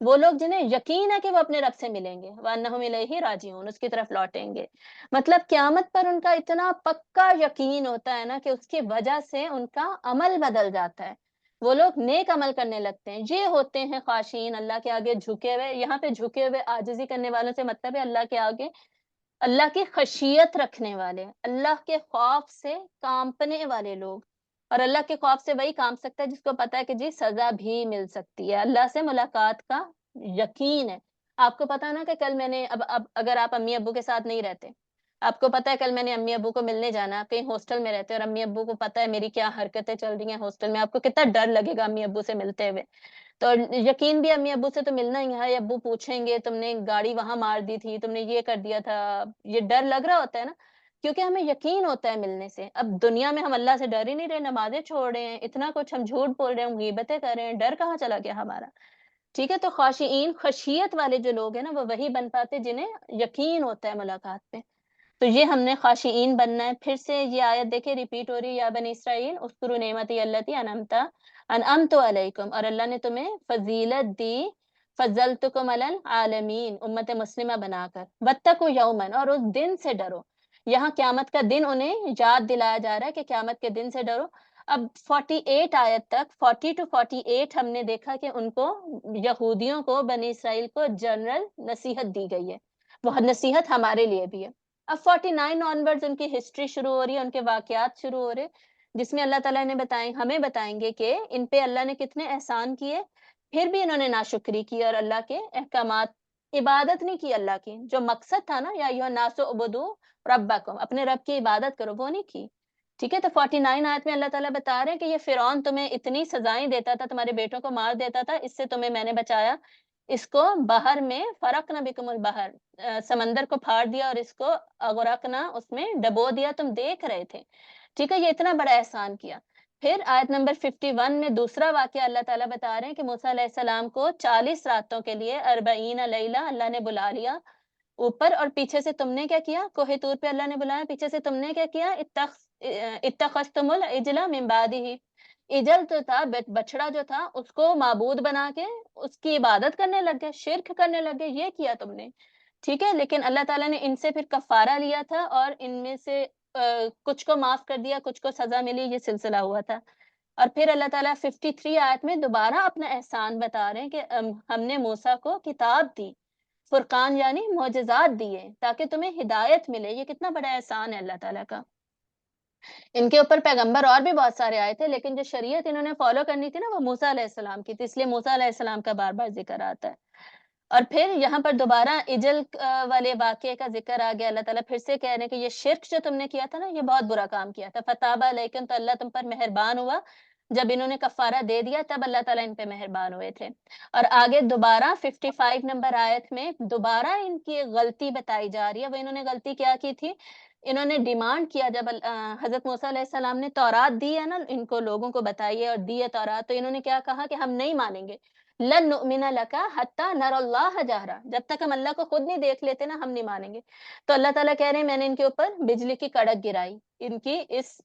وہ لوگ جنہیں یقین ہے کہ وہ اپنے رب سے ملیں گے، وَأَنَّهُمْ إِلَيْهِ راجعون، اس کی طرف لوٹیں گے۔ مطلب قیامت پر ان کا اتنا پکا یقین ہوتا ہے نا کہ اس کی وجہ سے ان کا عمل بدل جاتا ہے، وہ لوگ نیک عمل کرنے لگتے ہیں۔ یہ ہوتے ہیں خاشعین، اللہ کے آگے جھکے ہوئے۔ یہاں پہ جھکے ہوئے عاجزی کرنے والوں سے مطلب ہے اللہ کے آگے اللہ کی خشیت رکھنے والے، اللہ کے خوف سے کانپنے والے لوگ۔ اور اللہ کے خوف سے وہی کانپ سکتا ہے جس کو پتا ہے کہ جی سزا بھی مل سکتی ہے، اللہ سے ملاقات کا یقین ہے۔ آپ کو پتا نا کہ کل میں نے اب اگر آپ امی ابو کے ساتھ نہیں رہتے، آپ کو پتا ہے کل میں نے امی ابو کو ملنے جانا، آپ کہیں ہاسٹل میں رہتے اور امی ابو کو پتا ہے میری کیا حرکتیں چل رہی ہیں ہاسٹل میں، آپ کو کتنا ڈر لگے گا امی ابو سے ملتے ہوئے۔ تو یقین بھی امی ابو سے تو ملنا ہی ہے، ابو پوچھیں گے تم نے گاڑی وہاں مار دی تھی، تم نے یہ کر دیا تھا، یہ ڈر لگ رہا ہوتا ہے نا، کیونکہ ہمیں یقین ہوتا ہے ملنے سے۔ اب دنیا میں ہم اللہ سے ڈر ہی نہیں رہے، نمازیں چھوڑ رہے ہیں، اتنا کچھ ہم جھوٹ بول رہے ہیں، غیبتیں کر رہے ہیں، ڈر کہاں چلا گیا ہمارا؟ ٹھیک ہے؟ تو خاشعین، خشیت والے جو لوگ ہیں نا وہ وہی بن پاتے جنہیں یقین ہوتا ہے ملاقات پہ۔ تو یہ ہم نے خاشعین بننا ہے۔ پھر سے یہ آیت دیکھیں ریپیٹ ہو رہی ہے، یا بنی اسرائیل اذکروا نعمتی التی انعمت علیکم، اور اللہ نے تمہیں فضیلت دی، فضلتکم علی العالمین، امت مسلمہ بنا کر، واتقوا یوما، اور اس دن سے ڈرو۔ یہاں قیامت کا دن انہیں یاد دلایا جا رہا ہے کہ قیامت کے دن سے ڈرو۔ اب 48 آیت تک، 40 to 48 ہم نے دیکھا کہ ان کو، یہودیوں کو، بنی اسرائیل کو جنرل نصیحت دی گئی ہے، وہ نصیحت ہمارے لیے بھی ہے۔ اب 49 آنورڈز ان کی ہسٹری شروع ہو رہی ہے، ان کے واقعات شروع ہو رہے، جس میں اللہ تعالیٰ نے ہمیں بتائیں گے کہ ان پہ اللہ نے کتنے احسان کیے، پھر بھی انہوں نے ناشکری کی اور اللہ کے احکامات، عبادت نہیں کی اللہ کی، جو مقصد تھا نا، یا ایھا الناس اعبدوا ربکم، اپنے رب کی عبادت کرو، وہ نہیں کی۔ ٹھیک ہے؟ تو 49 آیت میں اللہ تعالیٰ بتا رہے ہیں کہ یہ فرعون تمہیں اتنی سزائیں دیتا تھا، تمہارے بیٹوں کو مار دیتا تھا، اس سے تمہیں میں نے بچایا، اس کو بحر میں فرقنا بکم البحر، سمندر کو پھاڑ دیا اور اس کو اغرقنا، اس میں ڈبو دیا، تم دیکھ رہے تھے۔ ٹھیک ہے؟ یہ اتنا بڑا احسان کیا۔ پھر آیت نمبر 51 میں دوسرا واقعہ اللہ تعالیٰ بتا رہے ہیں کہ موسیٰ علیہ السلام کو 40 راتوں کے لیے 40 لیلہ اللہ نے بلا لیا اوپر، اور پیچھے سے تم نے کیا کیا؟ کوہ طور پہ اللہ نے بلایا، پیچھے سے تم نے کیا کیا؟ اتخذتم العجل من بعدہ، عجل تو تھا، بچڑا جو تھا، اس کو معبود بنا کے اس کی عبادت کرنے لگ گئے، شرک کرنے لگ گئے، یہ کیا تم نے۔ ٹھیک ہے؟ لیکن اللہ تعالیٰ نے ان سے پھر کفارہ لیا تھا، اور ان میں سے کچھ کو معاف کر دیا، کچھ کو سزا ملی، یہ سلسلہ ہوا تھا۔ اور پھر اللہ تعالیٰ 53 آیت میں دوبارہ اپنا احسان بتا رہے ہیں کہ ہم نے موسیٰ کو کتاب دی، فرقان یعنی معجزات دیے، تاکہ تمہیں ہدایت ملے۔ یہ کتنا بڑا احسان ہے اللہ تعالیٰ کا۔ ان کے اوپر پیغمبر اور بھی بہت سارے آئے تھے، لیکن جو شریعت انہوں نے فالو کرنی تھی نا وہ موسیٰ علیہ السلام کی تھی، اس لیے موسیٰ علیہ السلام کا بار بار ذکر آتا ہے۔ اور پھر یہاں پر دوبارہ اجل والے واقعے کا ذکر آ گیا. اللہ تعالیٰ پھر سے کہہ رہے ہیں کہ یہ شرک جو تم نے کیا تھا نا، یہ بہت برا کام کیا تھا. فتاب علیکم، تو اللہ تم پر مہربان ہوا. جب انہوں نے کفارہ دے دیا تب اللہ تعالیٰ ان پہ مہربان ہوئے تھے. اور آگے دوبارہ 55 نمبر آیت میں دوبارہ ان کی غلطی بتائی جا رہی ہے. وہ انہوں نے غلطی کیا کی تھی؟ انہوں نے ڈیمانڈ کیا جب حضرت موسیٰ علیہ السلام نے تورات دی ہے نا ان کو، لوگوں کو بتائیے اور دی ہے تورات، تو انہوں نے کیا کہا کہ ہم نہیں مانیں گے. لن نؤمن لک حتی نر اللہ جہرا، جب تک ہم اللہ کو خود نہیں دیکھ لیتے نا ہم نہیں مانیں گے. تو اللہ تعالیٰ کہہ رہے ہیں میں نے ان کے اوپر بجلی کی کڑک گرائی ان کی اس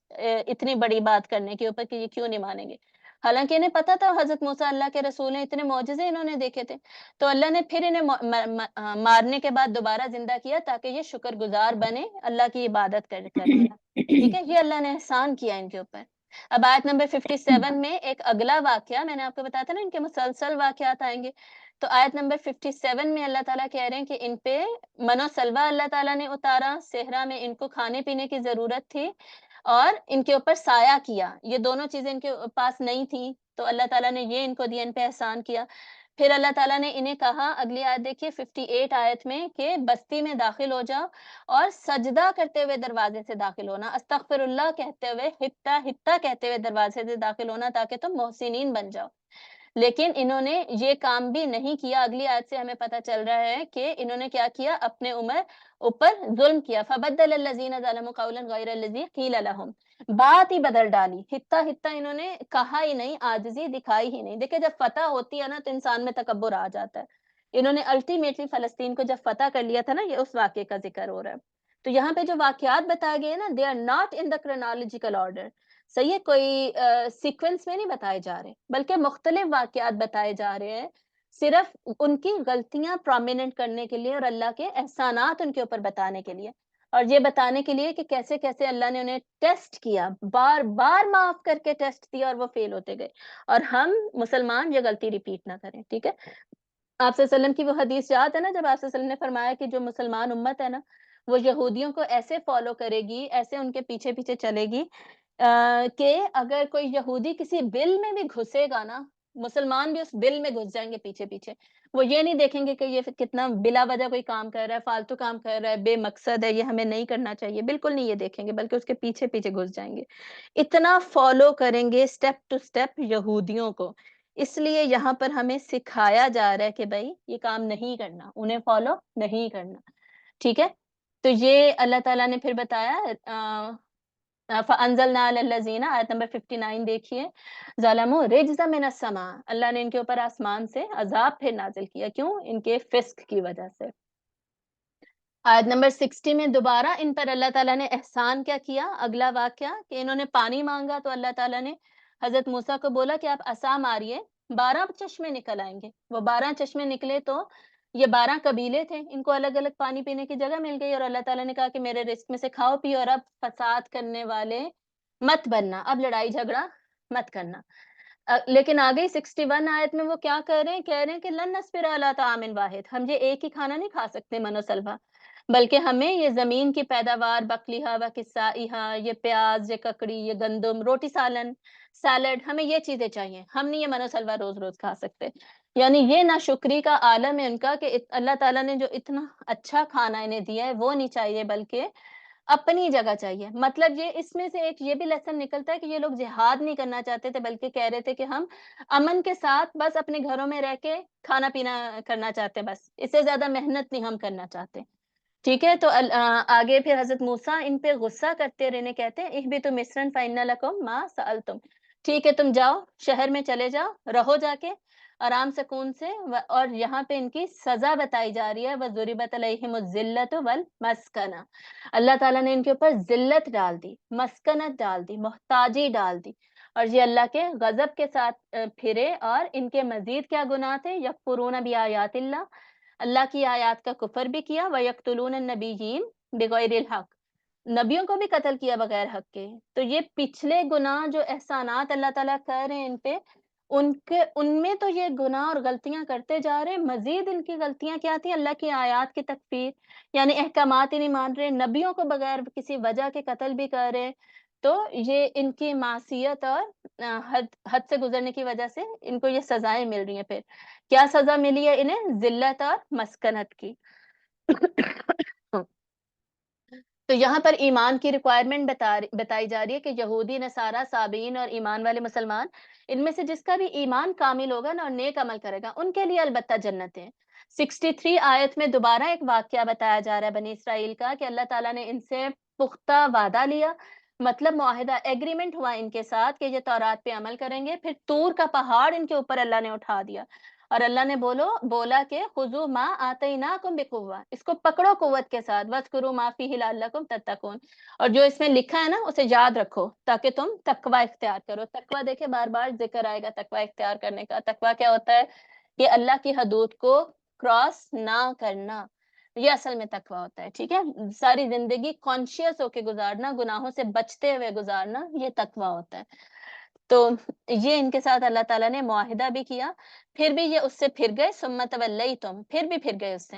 اتنی بڑی بات کرنے کے اوپر کہ یہ کیوں نہیں مانیں گے. حالانکہ انہیں پتا تھا حضرت موسیٰ اللہ کے رسول ہیں، اتنے معجزے انہوں نے دیکھے تھے. تو اللہ نے پھر انہیں مارنے کے بعد دوبارہ زندہ کیا تاکہ یہ شکر گزار بنے، اللہ کی عبادت کریں. ٹھیک ہے، یہ اللہ نے احسان کیا ان کے اوپر. اب آیت نمبر 57 میں ایک اگلا واقعہ، میں نے آپ کو بتایا تھا نا ان کے مسلسل واقعات آئیں گے. تو آیت نمبر 57 میں اللہ تعالیٰ کہہ رہے ہیں کہ ان پہ من و سلوہ اللہ تعالیٰ نے اتارا صحرا میں، ان کو کھانے پینے کی ضرورت تھی، اور ان کے اوپر سایہ کیا. یہ دونوں چیزیں ان کے پاس نہیں تھی تو اللہ تعالیٰ نے یہ ان کو دیا، ان پہ احسان کیا. پھر اللہ تعالیٰ نے انہیں کہا، اگلی آیت دیکھیے 58 آیت میں، کہ بستی میں داخل ہو جاؤ اور سجدہ کرتے ہوئے دروازے سے داخل ہونا، استغفر اللہ کہتے ہوئے، ہتا ہتا کہتے ہوئے دروازے سے داخل ہونا تاکہ تم محسنین بن جاؤ. لیکن انہوں نے یہ کام بھی نہیں کیا. اگلی آیت سے ہمیں پتہ چل رہا ہے کہ انہوں نے کیا کیا، اپنے اوپر ظلم کیا. فبدل الذین ظلموا قولا غیر الذی قیل لهم، بات ہی بدل ڈالی. ہتا ہتا انہوں نے کہا ہی نہیں، عاجزی دکھائی ہی نہیں. دیکھیں جب فتح ہوتی ہے نا تو انسان میں تکبر آ جاتا ہے. انہوں نے الٹیمیٹلی فلسطین کو جب فتح کر لیا تھا نا، یہ اس واقعے کا ذکر ہو رہا ہے. تو یہاں پہ جو واقعات بتائے گئے نا، they are not in the chronological order. صحیح ہے، کوئی سیکوینس میں نہیں بتائے جا رہے، بلکہ مختلف واقعات بتائے جا رہے ہیں، صرف ان کی غلطیاں پرومیننٹ کرنے کے لیے اور اللہ کے احسانات ان کے اوپر بتانے کے لیے، اور یہ بتانے کے لیے کہ کیسے کیسے اللہ نے انہیں ٹیسٹ کیا، بار بار معاف کر کے ٹیسٹ دیا اور وہ فیل ہوتے گئے. اور ہم مسلمان یہ غلطی ریپیٹ نہ کریں. ٹھیک ہے، آپ صلی اللہ علیہ وسلم کی وہ حدیث یاد ہے نا، جب آپ صلی اللہ علیہ وسلم نے فرمایا کہ جو مسلمان امت ہے نا، وہ یہودیوں کو ایسے فالو کرے گی، ایسے ان کے پیچھے پیچھے چلے گی کہ اگر کوئی یہودی کسی بل میں بھی گھسے گا نا، مسلمان بھی اس بل میں گھس جائیں گے پیچھے پیچھے. وہ یہ نہیں دیکھیں گے کہ یہ کتنا بلا وجہ کوئی کام کر رہا ہے، فالتو کام کر رہا ہے، بے مقصد ہے، یہ ہمیں نہیں کرنا چاہیے، بالکل نہیں یہ دیکھیں گے، بلکہ اس کے پیچھے پیچھے گھس جائیں گے. اتنا فالو کریں گے اسٹیپ ٹو اسٹیپ یہودیوں کو. اس لیے یہاں پر ہمیں سکھایا جا رہا ہے کہ بھائی یہ کام نہیں کرنا، انہیں فالو نہیں کرنا. ٹھیک ہے، تو یہ اللہ تعالیٰ نے پھر بتایا فَأَنزَلْنَا عَلَى الَّذِينَ، آیت نمبر 59 دیکھیے، ظَلَمُوا رِجْزًا مِنَ السَّمَاءِ، اللہ نے ان کے اوپر آسمان سے عذاب پھر نازل کیا. کیوں؟ ان کے فسق کی وجہ سے. آیت نمبر 60 میں دوبارہ ان پر اللہ تعالیٰ نے احسان کیا کیا. اگلا واقعہ کہ انہوں نے پانی مانگا تو اللہ تعالیٰ نے حضرت موسیٰ کو بولا کہ آپ عصا ماریے، 12 چشمے نکل آئیں گے. وہ 12 چشمے نکلے تو یہ 12 قبیلے تھے، ان کو الگ الگ پانی پینے کی جگہ مل گئی، اور اللہ تعالیٰ نے کہا کہ میرے رزق میں سے کھاؤ پیو، اور اب فساد کرنے والے مت بننا، اب لڑائی جھگڑا مت کرنا. لیکن آگے 61 آیت میں وہ کیا کہہ رہے ہیں کہ لن نصبر علی طعام واحد، ہم یہ ایک ہی کھانا نہیں کھا سکتے من و سلوہ، بلکہ ہمیں یہ زمین کی پیداوار، بقلیہا و قثائیہا، یہ پیاز، یہ ککڑی، یہ گندم، روٹی سالن، سیلڈ، ہمیں یہ چیزیں چاہیے، ہم نہیں یہ من و سلوہ روز روز کھا سکتے. یعنی یہ ناشکری کا عالم ہے ان کا کہ اللہ تعالیٰ نے جو اتنا اچھا کھانا انہیں دیا ہے وہ نہیں چاہیے، بلکہ اپنی جگہ چاہیے. مطلب یہ اس میں سے ایک یہ بھی لیسن نکلتا ہے کہ یہ لوگ جہاد نہیں کرنا چاہتے تھے، بلکہ کہہ رہے تھے کہ ہم امن کے ساتھ بس اپنے گھروں میں رہ کے کھانا پینا کرنا چاہتے، بس اس سے زیادہ محنت نہیں ہم کرنا چاہتے. ٹھیک ہے، تو آگے پھر حضرت موسیٰ ان پہ غصہ کرتے رہنے کہتے ہیں اہبطوا مصرا فإن لکم ما سألتم، ٹھیک ہے تم جاؤ شہر میں چلے جاؤ، رہو جا کے آرام سکون سے. اور یہاں پہ ان کی سزا بتائی جا رہی ہے، وَضُرِبَتْ عَلَيْهِمُ الذِّلَّةُ وَالْمَسْكَنَةُ، اللہ تعالیٰ نے ان کے اوپر ذلت ڈال دی، مسکنت ڈال دی، محتاجی ڈال دی، اور یہ اللہ کے غضب کے ساتھ پھرے. اور ان کے مزید کیا گناہ تھے؟ یکفرون بآیات اللہ، اللہ کی آیات کا کفر بھی کیا، وَيَقْتُلُونَ النَّبِيِّينَ بِغَيْرِ الْحَقِّ، نبیوں کو بھی قتل کیا بغیر حق کے. تو یہ پچھلے گناہ جو احسانات اللہ تعالیٰ کر رہے ہیں ان پہ، ان میں تو یہ گناہ اور غلطیاں کرتے جا رہے ہیں. مزید ان کی غلطیاں کیا تھی؟ اللہ کی آیات کی تکفیر، یعنی احکامات ہی نہیں مان رہے، نبیوں کو بغیر کسی وجہ کے قتل بھی کر رہے. تو یہ ان کی معصیت اور حد حد سے گزرنے کی وجہ سے ان کو یہ سزائیں مل رہی ہیں۔ پھر کیا سزا ملی ہے انہیں؟ ذلت اور مسکنت کی۔ تو یہاں پر ایمان کی ریکوائرمنٹ بتائی جا رہی ہے کہ یہودی، نصارہ، صابئین اور ایمان والے مسلمان، ان میں سے جس کا بھی ایمان کامل ہوگا نا اور نیک عمل کرے گا، ان کے لیے البتہ جنتیں ہیں۔ 63 آیت میں دوبارہ ایک واقعہ بتایا جا رہا ہے بنی اسرائیل کا، کہ اللہ تعالیٰ نے ان سے پختہ وعدہ لیا، مطلب معاہدہ، ایگریمنٹ ہوا ان کے ساتھ کہ یہ تورات پہ عمل کریں گے۔ پھر طور کا پہاڑ ان کے اوپر اللہ نے اٹھا دیا، اور اللہ نے بولا کہ خذوا ما آتیناکم بقوہ، اس کو پکڑو قوت کے ساتھ، واذکروا ما فیہ لعلکم تتقون، اور جو اس میں لکھا ہے نا اسے یاد رکھو تاکہ تم تقوی اختیار کرو۔ تقوی دیکھیں بار بار ذکر آئے گا تقوی اختیار کرنے کا۔ تقوی کیا ہوتا ہے؟ کہ اللہ کی حدود کو کراس نہ کرنا، یہ اصل میں تقوی ہوتا ہے، ٹھیک ہے؟ ساری زندگی کانشیس ہو کے گزارنا، گناہوں سے بچتے ہوئے گزارنا، یہ تقوی ہوتا ہے۔ تو یہ ان کے ساتھ اللہ تعالیٰ نے معاہدہ بھی کیا، پھر بھی یہ اس سے پھر گئے، ثم تولیتم، پھر بھی پھر گئے اس سے۔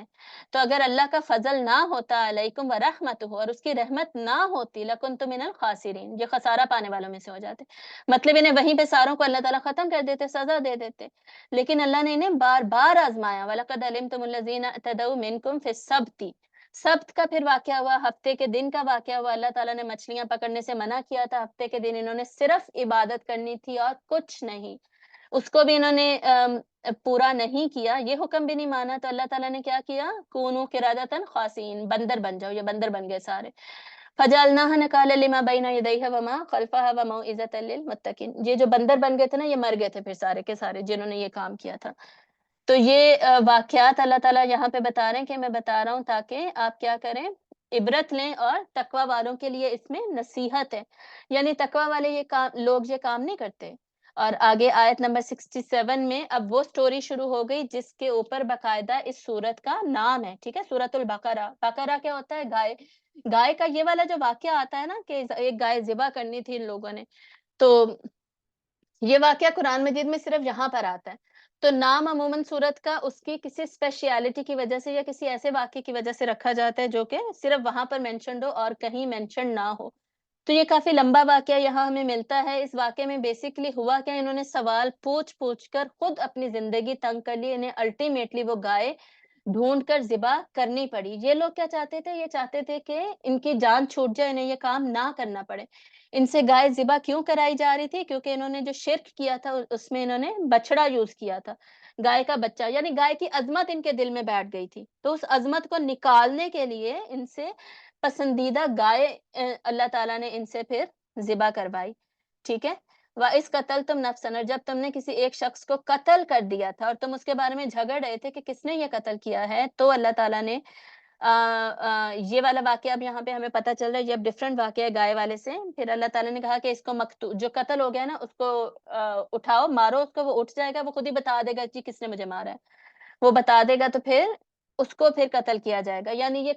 تو اگر اللہ کا فضل نہ ہوتا علیکم ورحمتہ، اور اس کی رحمت نہ ہوتی، لکنتم من الخاسرین، یہ خسارہ پانے والوں میں سے ہو جاتے، مطلب انہیں وہیں پہ ساروں کو اللہ تعالیٰ ختم کر دیتے، سزا دے دیتے، لیکن اللہ نے انہیں بار بار آزمایا۔ وَلَقَدْ عَلِمْتُمُ الَّذِينَ اعْتَدَوْا مِنْكُمْ فِي السَّبْتِ، سبت کا پھر واقعہ ہوا، ہفتے کے دن کا واقعہ ہوا۔ اللہ تعالیٰ نے مچھلیاں پکڑنے سے منع کیا تھا، ہفتے کے دن انہوں نے صرف عبادت کرنی تھی اور کچھ نہیں، اس کو بھی انہوں نے پورا نہیں کیا، یہ حکم بھی نہیں مانا، تو اللہ تعالیٰ نے کیا کیا؟ کونوا قردۃ خاسئین، بندر بن جاؤ، یہ بندر بن گئے سارے۔ فجعلناها نکالا لما بین یدیہا وما خلفہا وموعظۃ للمتقین، یہ جو بندر بن گئے تھے نا، یہ مر گئے تھے پھر سارے کے سارے جنہوں نے یہ کام کیا تھا۔ تو یہ واقعات اللہ تعالیٰ یہاں پہ بتا رہے ہیں کہ میں بتا رہا ہوں تاکہ آپ کیا کریں؟ عبرت لیں، اور تقوی والوں کے لیے اس میں نصیحت ہے، یعنی تقوی والے لوگ یہ کام نہیں کرتے۔ اور آگے آیت نمبر 67 میں اب وہ سٹوری شروع ہو گئی جس کے اوپر باقاعدہ اس سورت کا نام ہے، ٹھیک ہے؟ سورۃ البقرہ۔ بقرہ کیا ہوتا ہے؟ گائے۔ گائے کا یہ والا جو واقعہ آتا ہے نا کہ ایک گائے ذبح کرنی تھی ان لوگوں نے، تو یہ واقعہ قرآن مجید میں صرف یہاں پر آتا ہے۔ تو نام عموماً سورت کا اس کی کسی اسپیشیلٹی کی وجہ سے یا کسی ایسے واقعے کی وجہ سے رکھا جاتا ہے جو کہ صرف وہاں پر مینشنڈ ہو اور کہیں مینشن نہ ہو۔ تو یہ کافی لمبا واقعہ یہاں ہمیں ملتا ہے۔ اس واقعے میں بیسیکلی ہوا کہ انہوں نے سوال پوچھ کر خود اپنی زندگی تنگ کر لی، انہیں الٹیمیٹلی وہ گائے ڈھونڈ کر ذبح کرنی پڑی۔ یہ لوگ کیا چاہتے تھے؟ یہ چاہتے تھے کہ ان کی جان چھوٹ جائے، انہیں یہ کام نہ کرنا پڑے۔ ان سے گائے ذبح کیوں کرائی جا رہی تھی؟ کیونکہ انہوں نے جو شرک کیا تھا اس میں انہوں نے بچڑا یوز کیا تھا، گائے کا بچہ، یعنی گائے کی عظمت ان کے دل میں بیٹھ گئی تھی، تو اس عظمت کو نکالنے کے لیے ان سے پسندیدہ گائے اللہ تعالیٰ نے ان سے پھر ذبح کروائی، ٹھیک ہے؟ وَإِذْ قَتَلْتُمْ نَفْسًا، اور جب تم نے کسی ایک شخص کو قتل کر دیا تھا اور تم اس کے بارے میں جھگڑ رہے تھے کہ کس نے یہ قتل کیا ہے، تو اللہ تعالیٰ نے یہ والا واقعہ اب یہاں پہ ہمیں پتہ چل رہا ہے، یہ اب ڈفرنٹ واقعہ ہے گائے والے سے۔ پھر اللہ تعالیٰ نے کہا کہ اس کو جو قتل ہو گیا نا اس کو اٹھاؤ، مارو اس کو، وہ اٹھ جائے گا، وہ خود ہی بتا دے گا جی کس نے مجھے مارا ہے، وہ بتا دے گا، تو پھر اس کو پھر قتل کیا جائے گا۔ یعنی یہ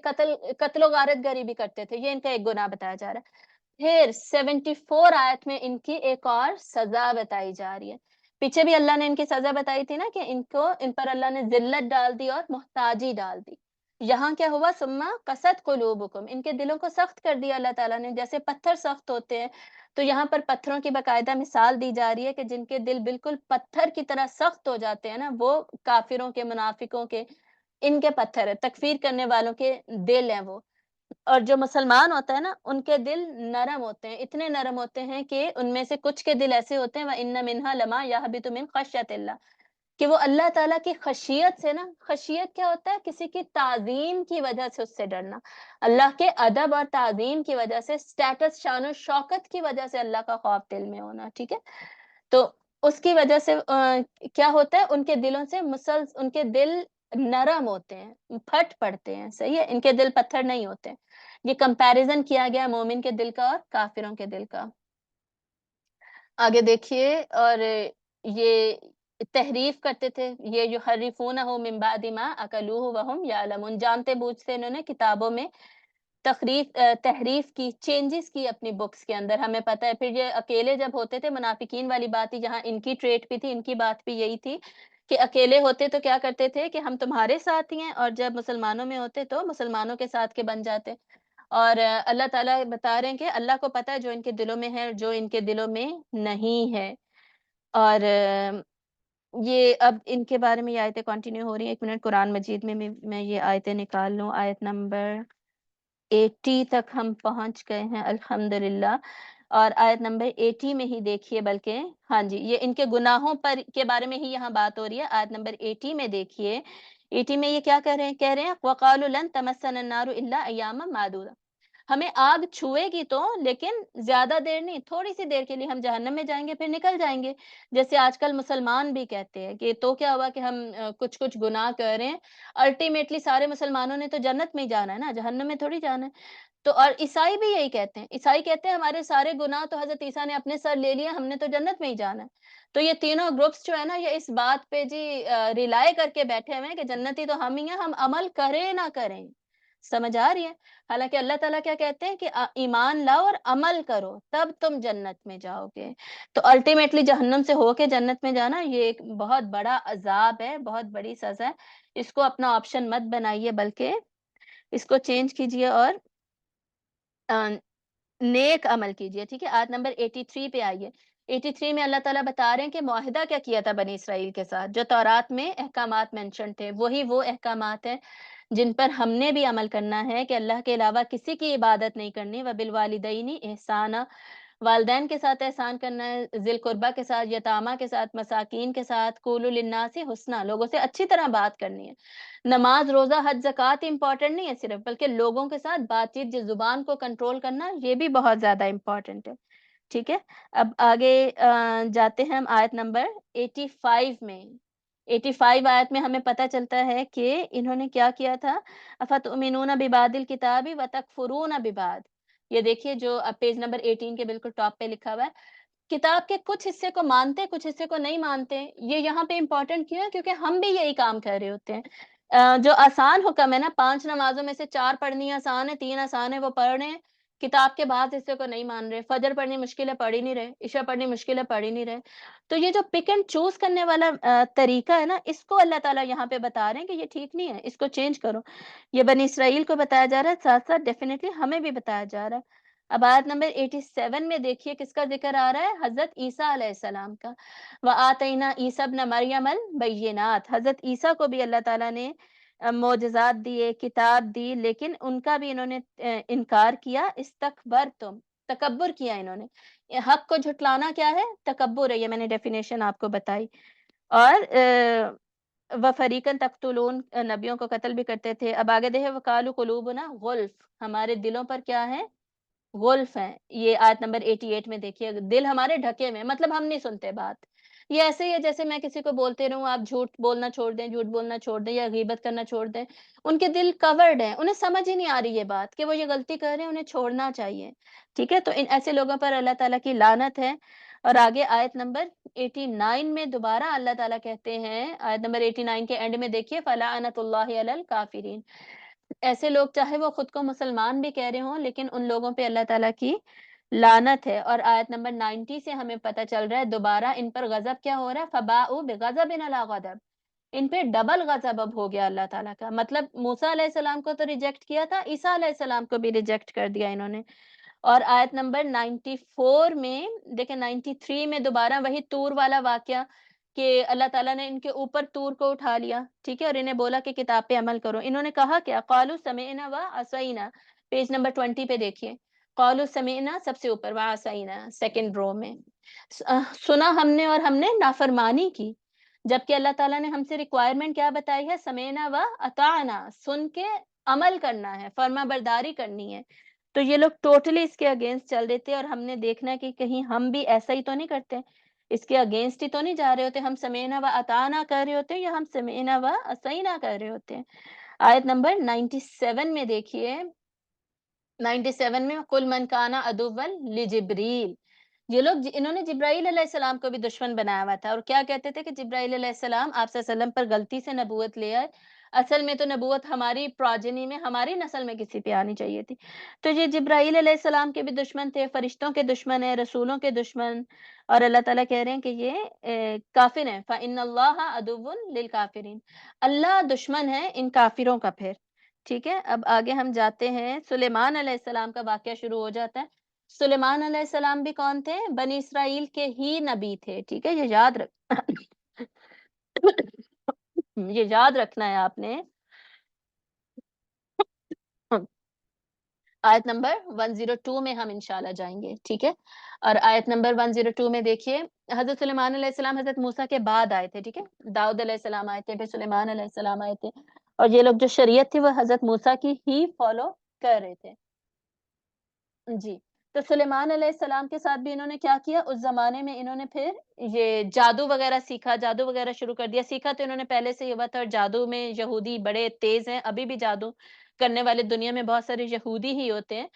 قتل و غارت گری بھی کرتے تھے، یہ ان کا ایک گناہ بتایا جا رہا ہے۔ پھر 74 آیت میں ان کی ایک اور سزا بتائی جا رہی ہے۔ پیچھے بھی اللہ نے ان کی سزا بتائی تھی نا کہ ان پر اللہ نے ذلت ڈال دی اور محتاجی ڈال دی۔ یہاں کیا ہوا؟ ثم قست قلوبکم، ان کے دلوں کو سخت کر دیا اللہ تعالیٰ نے، جیسے پتھر سخت ہوتے ہیں، تو یہاں پر پتھروں کی باقاعدہ مثال دی جا رہی ہے کہ جن کے دل بالکل پتھر کی طرح سخت ہو جاتے ہیں نا، وہ کافروں کے، منافقوں کے، ان کے پتھر ہے، تکفیر کرنے والوں کے دل ہیں وہ۔ اور جو مسلمان ہوتا ہے نا ان کے دل نرم ہوتے ہیں، اتنے نرم ہوتے ہیں کہ ان میں سے کچھ کے دل ایسے ہوتے ہیں وَإِنَّ مِنْهَا لَمَا يَهْبِطُ مِنْ خَشْيَةِ اللَّهِ، کہ وہ اللہ تعالیٰ کی خشیت سے نا، خشیت کیا ہوتا ہے؟ کسی کی تعظیم کی وجہ سے اس سے ڈرنا، اللہ کے ادب اور تعظیم کی وجہ سے، اسٹیٹس، شان و شوکت کی وجہ سے اللہ کا خوف دل میں ہونا، ٹھیک ہے؟ تو اس کی وجہ سے کیا ہوتا ہے؟ ان کے دلوں سے ان کے دل نرم ہوتے ہیں، پھٹ پڑتے ہیں، صحیح ہے؟ ان کے دل پتھر نہیں ہوتے۔ یہ کمپیریزن کیا گیا مومن کے دل کا اور کافروں کے دل کا۔ آگے دیکھیے، اور یہ تحریف کرتے تھے، یہ یحرفونہ من بعد ما اکلوہ وہم یعلمون، جانتے بوجھتے انہوں نے کتابوں میں تحریف کی، چینجز کی اپنی بکس کے اندر، ہمیں پتہ ہے۔ پھر یہ اکیلے جب ہوتے تھے، منافقین والی بات ہی جہاں ان کی ٹریٹ بھی تھی، ان کی بات بھی یہی تھی کہ اکیلے ہوتے تو کیا کرتے تھے کہ ہم تمہارے ساتھ ہی ہیں، اور جب مسلمانوں میں ہوتے تو مسلمانوں کے ساتھ کے بن جاتے۔ اور اللہ تعالیٰ بتا رہے ہیں کہ اللہ کو پتہ ہے جو ان کے دلوں میں ہے اور جو ان کے دلوں میں نہیں ہے۔ اور یہ اب ان کے بارے میں یہ آیتیں کنٹینیو ہو رہی ہیں۔ 1 منٹ، قرآن مجید میں یہ آیتیں نکال لوں۔ آیت نمبر 80 تک ہم پہنچ گئے ہیں الحمدللہ، اور آیت نمبر 80 میں ہی دیکھیے، بلکہ ہاں جی، یہ ان کے گناہوں پر کے بارے میں ہی یہاں بات ہو رہی ہے۔ آیت نمبر 80 میں دیکھیے، 80 میں یہ کیا کہہ رہے ہیں وَقَالُوا لَن تَمَسَّنَا النَّارُ إِلَّا أَيَّامًا مَعْدُودَةً، ہمیں آگ چھوئے گی تو، لیکن زیادہ دیر نہیں، تھوڑی سی دیر کے لیے ہم جہنم میں جائیں گے پھر نکل جائیں گے۔ جیسے آج کل مسلمان بھی کہتے ہیں کہ تو کیا ہوا کہ ہم کچھ گناہ کر رہے ہیں، الٹیمیٹلی سارے مسلمانوں نے تو جنت میں ہی جانا ہے نا، جہنم میں تھوڑی جانا ہے۔ تو اور عیسائی بھی یہی کہتے ہیں، عیسائی کہتے ہیں ہمارے سارے گناہ تو حضرت عیسیٰ نے اپنے سر لے لیے، ہم نے تو جنت میں ہی جانا ہے۔ تو یہ تینوں گروپس جو ہے نا، یہ اس بات پہ جی ریلائے کر کے بیٹھے ہوئے ہیں کہ جنتی تو ہم ہی ہیں، ہم عمل کریں نہ کریں۔ سمجھ آ رہی ہے؟ حالانکہ اللہ تعالیٰ کیا کہتے ہیں کہ ایمان لاؤ اور عمل کرو، تب تم جنت میں جاؤ گے۔ تو الٹیمیٹلی جہنم سے ہو کے جنت میں جانا، یہ ایک بہت بڑا عذاب ہے، بہت بڑی سزا ہے۔ اس کو اپنا آپشن مت بنائیے، بلکہ اس کو چینج کیجئے اور نیک عمل کیجئے، ٹھیک ہے؟ آیت نمبر 83 پہ آئیے۔ 83 میں اللہ تعالیٰ بتا رہے ہیں کہ معاہدہ کیا کیا تھا بنی اسرائیل کے ساتھ، جو تورات میں احکامات مینشن تھے، وہی وہ احکامات ہیں جن پر ہم نے بھی عمل کرنا ہے کہ اللہ کے علاوہ کسی کی عبادت نہیں کرنی۔ وَبِالْوَالِدَيْنِ احسانا، والدین کے ساتھ احسان کرنا ہے، ذی القربہ کے ساتھ، یتامہ کے ساتھ، مساکین کے ساتھ، قولوا للناس حسنا، لوگوں سے اچھی طرح بات کرنی ہے۔ نماز، روزہ، حج، زکوٰۃ امپورٹنٹ نہیں ہے صرف، بلکہ لوگوں کے ساتھ بات چیت، جس زبان کو کنٹرول کرنا، یہ بھی بہت زیادہ امپورٹنٹ ہے، ٹھیک ہے؟ اب آگے جاتے ہیں ہم آیت نمبر 85 میں۔ 85 آیت میں ہمیں پتہ چلتا ہے کہ انہوں نے کیا کیا تھا، افتؤمنون ببعض الکتاب وتکفرون ببعض۔ یہ دیکھیے جو پیج نمبر 18 کے بالکل ٹاپ پہ لکھا ہوا ہے، کتاب کے کچھ حصے کو مانتے، کچھ حصے کو نہیں مانتے۔ یہ یہاں پہ امپورٹنٹ کیوں ہے؟ کیونکہ ہم بھی یہی کام کر رہے ہوتے ہیں۔ جو آسان حکم ہے نا، 5 نمازوں میں سے 4 پڑھنی آسان ہے، 3 آسان ہے، وہ پڑھ رہے ہیں، کتاب کے بعض حصے کو نہیں مان رہے۔ فجر پڑھنی مشکل ہے، پڑھ ہی نہیں رہے، عشاء پڑھنی مشکل ہے، پڑھ ہی نہیں رہے۔ تو یہ جو پک اینڈ چوز کرنے والا طریقہ ہے نا، اس کو اللہ تعالیٰ یہاں پہ بتا رہے ہیں کہ یہ ٹھیک نہیں ہے، اس کو چینج کرو۔ یہ بنی اسرائیل کو بتایا جا رہا ہے، ساتھ ساتھ ڈیفینیٹلی ہمیں بھی بتایا جا رہا ہے۔ اب آیت نمبر 87 میں دیکھیے کس کا ذکر آ رہا ہے، حضرت عیسیٰ علیہ السلام کا۔ وَآتَيْنَا عِيسَى ابْنَ مَرْيَمَ الْبَيِّنَاتِ، حضرت عیسیٰ کو بھی اللہ تعالیٰ نے معجزات دیے، کتاب دی، لیکن ان کا بھی انہوں نے انکار کیا۔ استکبرتم، تکبر کیا انہوں نے۔ حق کو جھٹلانا کیا ہے؟ تکبر ہے، یہ میں نے ڈیفینیشن آپ کو بتائی۔ اور وَفَرِيقًا تَقْتُلُونَ، نبیوں کو قتل بھی کرتے تھے۔ اب آگے دیکھیں وَقَالُوا قُلُوبُنَا غُلْفٌ، ہمارے دلوں پر کیا ہے؟ غلف ہیں۔ یہ آیت نمبر 88 میں دیکھیے، دل ہمارے ڈھکے ہوئے ہیں، مطلب ہم نہیں سنتے بات۔ یہ ایسے ہی ہے جیسے میں کسی کو بولتے رہوں آپ جھوٹ بولنا چھوڑ دیں، جھوٹ بولنا چھوڑ دیں، یا غیبت کرنا چھوڑ دیں، ان کے دل کورڈ ہیں، انہیں سمجھ ہی نہیں آ رہی یہ بات کہ وہ یہ غلطی کر رہے ہیں، انہیں چھوڑنا چاہیے، ٹھیک ہے؟ تو ان ایسے لوگوں پر اللہ تعالیٰ کی لعنت ہے۔ اور آگے آیت نمبر 89 میں دوبارہ اللہ تعالیٰ کہتے ہیں، آیت نمبر 89 کے اینڈ میں دیکھیے فَلَعْنَةُ اللَّهِ عَلَى الْكَافِرِينَ، ایسے لوگ چاہے وہ خود کو مسلمان بھی کہہ رہے ہوں، لیکن ان لوگوں پہ اللہ تعالیٰ کی لعنت ہے۔ اور آیت نمبر 90 سے ہمیں پتہ چل رہا ہے دوبارہ ان پر غضب کیا ہو رہا ہے، فَبَاءُوا بِغَضَبٍ عَلَىٰ غَضَبٍ، ان پہ ڈبل غضب اب ہو گیا اللہ تعالیٰ کا۔ مطلب موسیٰ علیہ السلام کو تو ریجیکٹ کیا تھا، عیسیٰ علیہ السلام کو بھی ریجیکٹ کر دیا انہوں نے۔ اور آیت نمبر 94 میں دیکھیں، 93 میں دوبارہ وہی طور والا واقعہ کہ اللہ تعالیٰ نے ان کے اوپر طور کو اٹھا لیا، ٹھیک ہے، اور انہیں بولا کہ کتاب پہ عمل کرو۔ انہوں نے کہا کیا، قالوا سمعنا وعصینا، پیج نمبر 20 پہ دیکھیے، قالوا سمعنا سب سے اوپر، وعصینا سیکنڈ رو میں، سنا ہم نے اور ہم نے نافرمانی کی، جبکہ اللہ تعالیٰ نے ہم سے ریکوائرمنٹ کیا بتائی ہے، سمعنا واطعنا، سن کے عمل کرنا ہے، فرما برداری کرنی ہے۔ تو یہ لوگ ٹوٹلی اس کے اگینسٹ چل دیتے، اور ہم نے دیکھنا ہے کہ کہیں ہم بھی ایسا ہی تو نہیں کرتے، اس کے اگینسٹ ہی تو نہیں جا رہے ہوتے، ہم سمعنا واطعنا کر رہے ہوتے ہیں، یا ہم سمعنا وعصینا کر رہے ہوتے ہیں۔ آیت نمبر 97 میں دیکھیے، 97 میں قُلْ مَنْ كَانَ عَدُوًّا لِجِبْرِيلَ، یہ لوگ انہوں نے جبرائیل علیہ السلام کو بھی دشمن بنایا ہوا تھا، اور کیا کہتے تھے کہ جبرائیل علیہ السلام آپ صلی اللہ علیہ وسلم پر غلطی سے نبوت لے آئے، اصل میں تو نبوت ہماری پراجنی میں، ہماری نسل میں کسی پہ آنی چاہیے تھی۔ تو یہ جبرائیل علیہ السلام کے بھی دشمن تھے، فرشتوں کے دشمن ہیں، رسولوں کے دشمن، اور اللہ تعالیٰ کہہ رہے ہیں کہ یہ کافر ہیں، فَإِنَّ اللَّهَ عَدُوٌّ لِلْكَافِرِينَ، اللہ دشمن ہے ان کافروں کا پھر، ٹھیک ہے. اب آگے ہم جاتے ہیں. سلیمان علیہ السلام کا واقعہ شروع ہو جاتا ہے. سلیمان علیہ السلام بھی کون تھے؟ بنی اسرائیل کے ہی نبی تھے. ٹھیک ہے, یہ یاد رکھ یہ یاد رکھنا ہے آپ نے. آیت نمبر 102 میں ہم انشاءاللہ جائیں گے. ٹھیک ہے, اور آیت نمبر 102 میں دیکھیے, حضرت سلیمان علیہ السلام حضرت موسیٰ کے بعد آئے تھے. ٹھیک ہے, داؤد علیہ السلام آئے تھے, پھر سلیمان علیہ السلام آئے تھے, اور یہ لوگ جو شریعت تھی وہ حضرت موسیٰ کی ہی فالو کر رہے تھے. جی. تو سلیمان علیہ السلام کے ساتھ بھی انہوں نے کیا کیا, اس زمانے میں انہوں نے پھر یہ جادو وغیرہ سیکھا, جادو وغیرہ شروع کر دیا. سیکھا تو انہوں نے پہلے سے یہ ہوا تھا, اور جادو میں یہودی بڑے تیز ہیں, ابھی بھی جادو کرنے والے دنیا میں بہت سارے یہودی ہی ہوتے ہیں.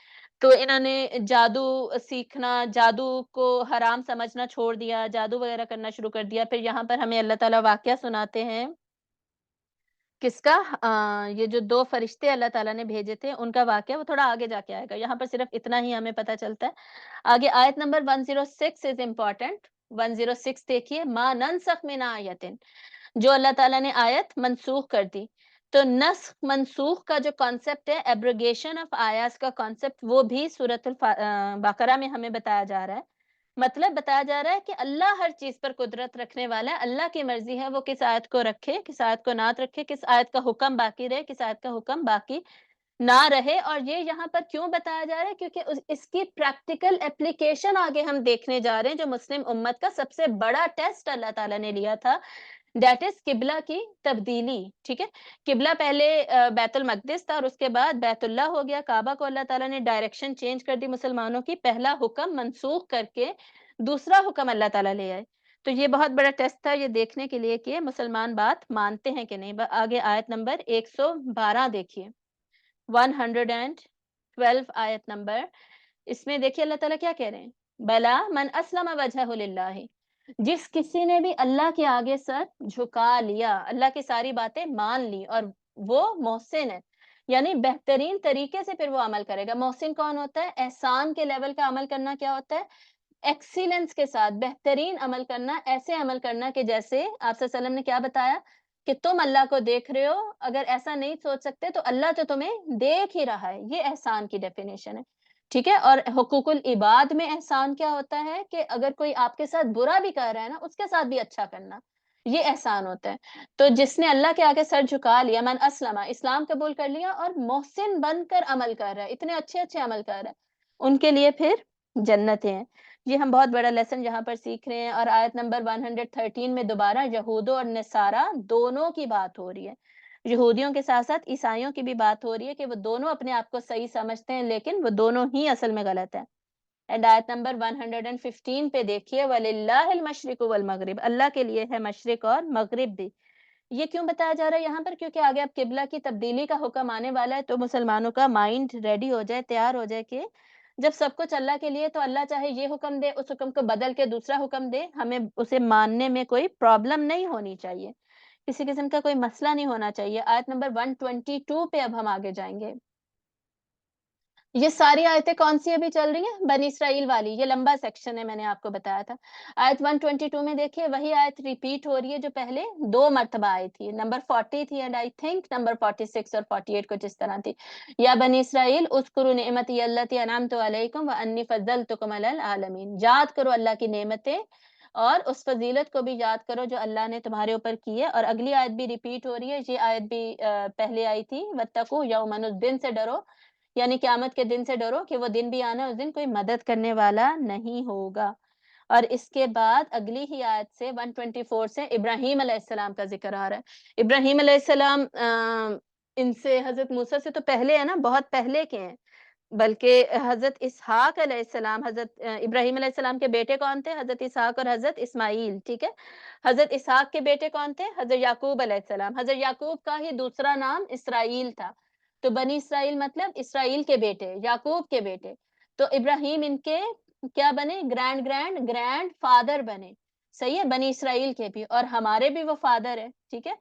تو انہوں نے جادو سیکھنا, جادو کو حرام سمجھنا چھوڑ دیا, جادو وغیرہ کرنا شروع کر دیا. پھر یہاں پر ہمیں اللہ تعالیٰ واقعہ سناتے ہیں کس کا, یہ جو 2 فرشتے اللہ تعالیٰ نے بھیجے تھے ان کا واقعہ, وہ تھوڑا آگے جا کے آئے گا. یہاں پر صرف اتنا ہی ہمیں پتہ چلتا ہے. آگے آیت نمبر 106 از امپورٹنٹ. 106 دیکھیے, ما ننسخ من آیتن, جو اللہ تعالیٰ نے آیت منسوخ کر دی. تو نسخ منسوخ کا جو کانسیپٹ ہے, ایبروگیشن آف آیات کا کانسیپٹ, وہ بھی سورۃ البقرہ میں ہمیں بتایا جا رہا ہے. مطلب بتایا جا رہا ہے کہ اللہ ہر چیز پر قدرت رکھنے والا ہے. اللہ کی مرضی ہے وہ کس آیت کو رکھے, کس آیت کو نہ رکھے, کس آیت کا حکم باقی رہے, کس آیت کا حکم باقی نہ رہے. اور یہ یہاں پر کیوں بتایا جا رہا ہے, کیونکہ اس کی پریکٹیکل اپلیکیشن آگے ہم دیکھنے جا رہے ہیں, جو مسلم امت کا سب سے بڑا ٹیسٹ اللہ تعالیٰ نے لیا تھا, دیٹ از قبلہ کی تبدیلی. ٹھیک ہے, قبلہ پہلے بیت المقدس تھا, اور اس کے بعد بیت اللہ ہو گیا. کعبہ کو اللہ تعالیٰ نے ڈائریکشن چینج کر دی مسلمانوں کی, پہلا حکم منسوخ کر کے دوسرا حکم اللہ تعالیٰ لے آئے. تو یہ بہت بڑا ٹیسٹ تھا, یہ دیکھنے کے لیے کہ مسلمان بات مانتے ہیں کہ نہیں. آگے آیت نمبر 112 دیکھیے, 112 آیت نمبر. اس میں دیکھیے اللہ تعالیٰ کیا کہہ رہے ہیں, بلا من اسلم وجہہ للہ, جس کسی نے بھی اللہ کے آگے سر جھکا لیا, اللہ کی ساری باتیں مان لی, اور وہ محسن ہے, یعنی بہترین طریقے سے پھر وہ عمل کرے گا. محسن کون ہوتا ہے؟ احسان کے لیول کا عمل کرنا کیا ہوتا ہے؟ ایکسیلنس کے ساتھ بہترین عمل کرنا, ایسے عمل کرنا کہ جیسے آپ صلی اللہ علیہ وسلم نے کیا بتایا کہ تم اللہ کو دیکھ رہے ہو, اگر ایسا نہیں سوچ سکتے تو اللہ تو تمہیں دیکھ ہی رہا ہے. یہ احسان کی ڈیفینیشن ہے. ٹھیک ہے, اور حقوق العباد میں احسان کیا ہوتا ہے کہ اگر کوئی آپ کے ساتھ برا بھی کر رہا ہے نا, اس کے ساتھ بھی اچھا کرنا, یہ احسان ہوتا ہے. تو جس نے اللہ کے آگے سر جھکا لیا, من اسلم, اسلام قبول کر لیا, اور محسن بن کر عمل کر رہا ہے, اتنے اچھے اچھے عمل کر رہا ہے, ان کے لیے پھر جنتیں ہیں. یہ ہم بہت بڑا لیسن یہاں پر سیکھ رہے ہیں. اور آیت نمبر 113 میں دوبارہ یہودوں اور نصارہ دونوں کی بات ہو رہی ہے. یہودیوں کے ساتھ ساتھ عیسائیوں کی بھی بات ہو رہی ہے کہ وہ دونوں اپنے آپ کو صحیح سمجھتے ہیں, لیکن وہ دونوں ہی اصل میں غلط ہیں. اینڈ آیت نمبر 115 پہ دیکھیے, وَلِلَّهِ الْمَشْرِقُ وَالْمَغْرِبُ, اللہ کے لیے ہے مشرق اور مغرب بھی. یہ کیوں بتایا جا رہا ہے یہاں پر, کیونکہ آگے اب قبلہ کی تبدیلی کا حکم آنے والا ہے, تو مسلمانوں کا مائنڈ ریڈی ہو جائے, تیار ہو جائے کہ جب سب کچھ اللہ کے لیے, تو اللہ چاہے یہ حکم دے, اس حکم کو بدل کے دوسرا حکم دے, ہمیں اسے ماننے میں کوئی پرابلم نہیں ہونی چاہیے, کسی قسم کا کوئی مسئلہ نہیں ہونا چاہیے. آیت نمبر 122 پہ اب ہم آگے جائیں گے. یہ ساری آیتیں کون سی ابھی چل رہی ہیں؟ بنی اسرائیل والی. یہ لمبا سیکشن ہے, میں نے آپ کو بتایا تھا. آیت 122 میں دیکھیے, وہی آیت ریپیٹ ہو رہی ہے جو پہلے 2 مرتبہ آئی تھی. نمبر 40 تھی, اینڈ آئی تھنک نمبر 46 اور 48 کچھ اس طرح تھی. یا بنی اسرائیل اذکروا نعمتی التی انعمت علیکم وانی فضلتکم علی العالمین, یاد کرو اللہ کی نعمتیں اور اس فضیلت کو بھی یاد کرو جو اللہ نے تمہارے اوپر کی ہے. اور اگلی آیت بھی ریپیٹ ہو رہی ہے, یہ آیت بھی پہلے آئی تھی, واتقوا یوما, اس دن سے ڈرو, یعنی قیامت کے دن سے ڈرو کہ وہ دن بھی آنا, اس دن کوئی مدد کرنے والا نہیں ہوگا. اور اس کے بعد اگلی ہی آیت سے 124 سے ابراہیم علیہ السلام کا ذکر آ رہا ہے. ابراہیم علیہ السلام ان سے حضرت موسیٰ سے تو پہلے ہے نا, بہت پہلے کے ہیں. بلکہ حضرت اسحاق علیہ السلام, حضرت ابراہیم علیہ السلام کے بیٹے کون تھے؟ حضرت اسحاق اور حضرت اسماعیل. ٹھیک ہے, حضرت اسحاق کے بیٹے کون تھے؟ حضرت یعقوب علیہ السلام. حضرت یعقوب کا ہی دوسرا نام اسرائیل تھا. تو بنی اسرائیل مطلب اسرائیل کے بیٹے, یعقوب کے بیٹے. تو ابراہیم ان کے کیا بنے؟ گرینڈ گرینڈ گرینڈ فادر بنے. صحیح ہے, بنی اسرائیل کے بھی, اور ہمارے بھی وہ فادر ہے. ٹھیک ہے,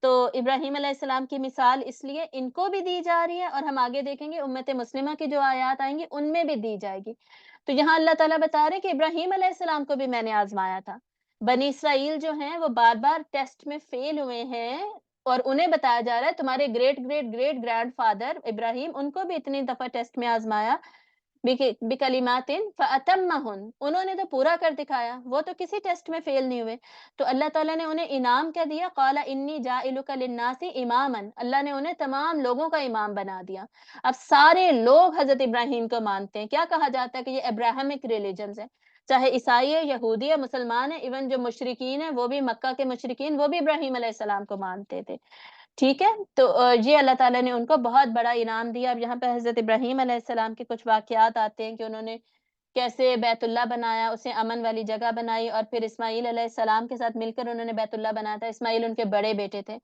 تو ابراہیم علیہ السلام کی مثال اس لیے ان کو بھی دی جا رہی ہے, اور ہم آگے دیکھیں گے امت مسلمہ کی جو آیات آئیں گی ان میں بھی دی جائے گی. تو یہاں اللہ تعالیٰ بتا رہے ہیں کہ ابراہیم علیہ السلام کو بھی میں نے آزمایا تھا. بنی اسرائیل جو ہیں وہ بار بار ٹیسٹ میں فیل ہوئے ہیں, اور انہیں بتایا جا رہا ہے تمہارے great great great grandfather Ibrahim, ان کو بھی اتنی دفعہ ٹیسٹ میں آزمایا، بکلمات فاتمہن، انہوں نے تو پورا کر دکھایا، وہ تو کسی ٹیسٹ میں فیل نہیں ہوئے، تو اللہ تعالیٰ نے انہیں انعام کیا دیا، قال انی جاعلک للناس اماما، اللہ نے انہیں تمام لوگوں کا امام بنا دیا۔ اب سارے لوگ حضرت ابراہیم کو مانتے ہیں، کیا کہا جاتا ہے کہ یہ ابراہمک ریلیجنز ہے، چاہے عیسائی ہے، یہودی ہے، مسلمان ہے، ایون جو مشرکین ہیں وہ بھی مکہ کے مشرکین، وہ بھی ابراہیم علیہ السلام کو مانتے تھے، ٹھیک ہے۔ تو یہ اللہ تعالیٰ نے ان کو بہت بڑا انعام دیا۔ اب یہاں پہ حضرت ابراہیم علیہ السلام کے کچھ واقعات آتے ہیں کہ انہوں نے کیسے بیت اللہ بنایا، اسے امن والی جگہ بنائی، اور پھر اسماعیل علیہ السلام کے ساتھ مل کر انہوں نے بیت اللہ بنایا تھا، اسماعیل ان کے بڑے بیٹے تھے،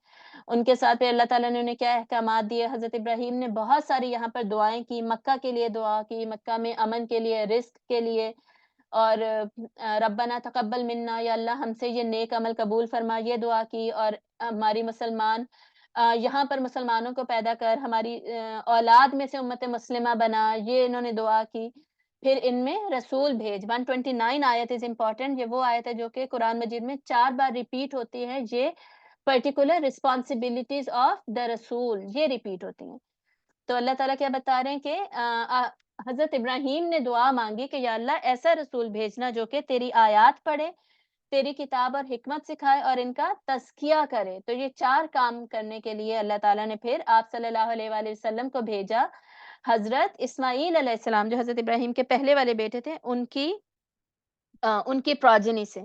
ان کے ساتھ پھر اللہ تعالیٰ نے انہیں کیا احکامات دیے، حضرت ابراہیم نے بہت ساری یہاں پر دعائیں کی، مکہ کے لیے دعا کی، مکہ میں امن کے لیے، رزق کے لیے، اور ربنا تقبل منا، یا اللہ ہم سے یہ نیک عمل قبول فرما، یہ دعا کی، اور ہماری مسلمان یہاں پر مسلمانوں کو پیدا کر، ہماری اولاد میں سے امت مسلمہ بنا، یہ انہوں نے دعا کی۔ پھر ان میں رسول بھیج، 129 آیت از امپورٹنٹ، یہ وہ آیت ہے جو کہ قرآن مجید میں 4 بار ریپیٹ ہوتی ہے، یہ پرٹیکولر رسپانسبلٹیز آف دا رسول یہ ریپیٹ ہوتی ہیں۔ تو اللہ تعالیٰ کیا بتا رہے ہیں کہ حضرت ابراہیم نے دعا مانگی کہ یا اللہ ایسا رسول بھیجنا جو کہ تیری آیات پڑھے، تیری کتاب اور حکمت سکھائے، اور ان کا تزکیہ کرے۔ تو یہ 4 کام کرنے کے لیے اللہ تعالیٰ نے پھر آپ صلی اللہ علیہ وآلہ وسلم کو بھیجا، حضرت اسماعیل علیہ السلام جو حضرت ابراہیم کے پہلے والے بیٹے تھے ان کی پروجنی سے،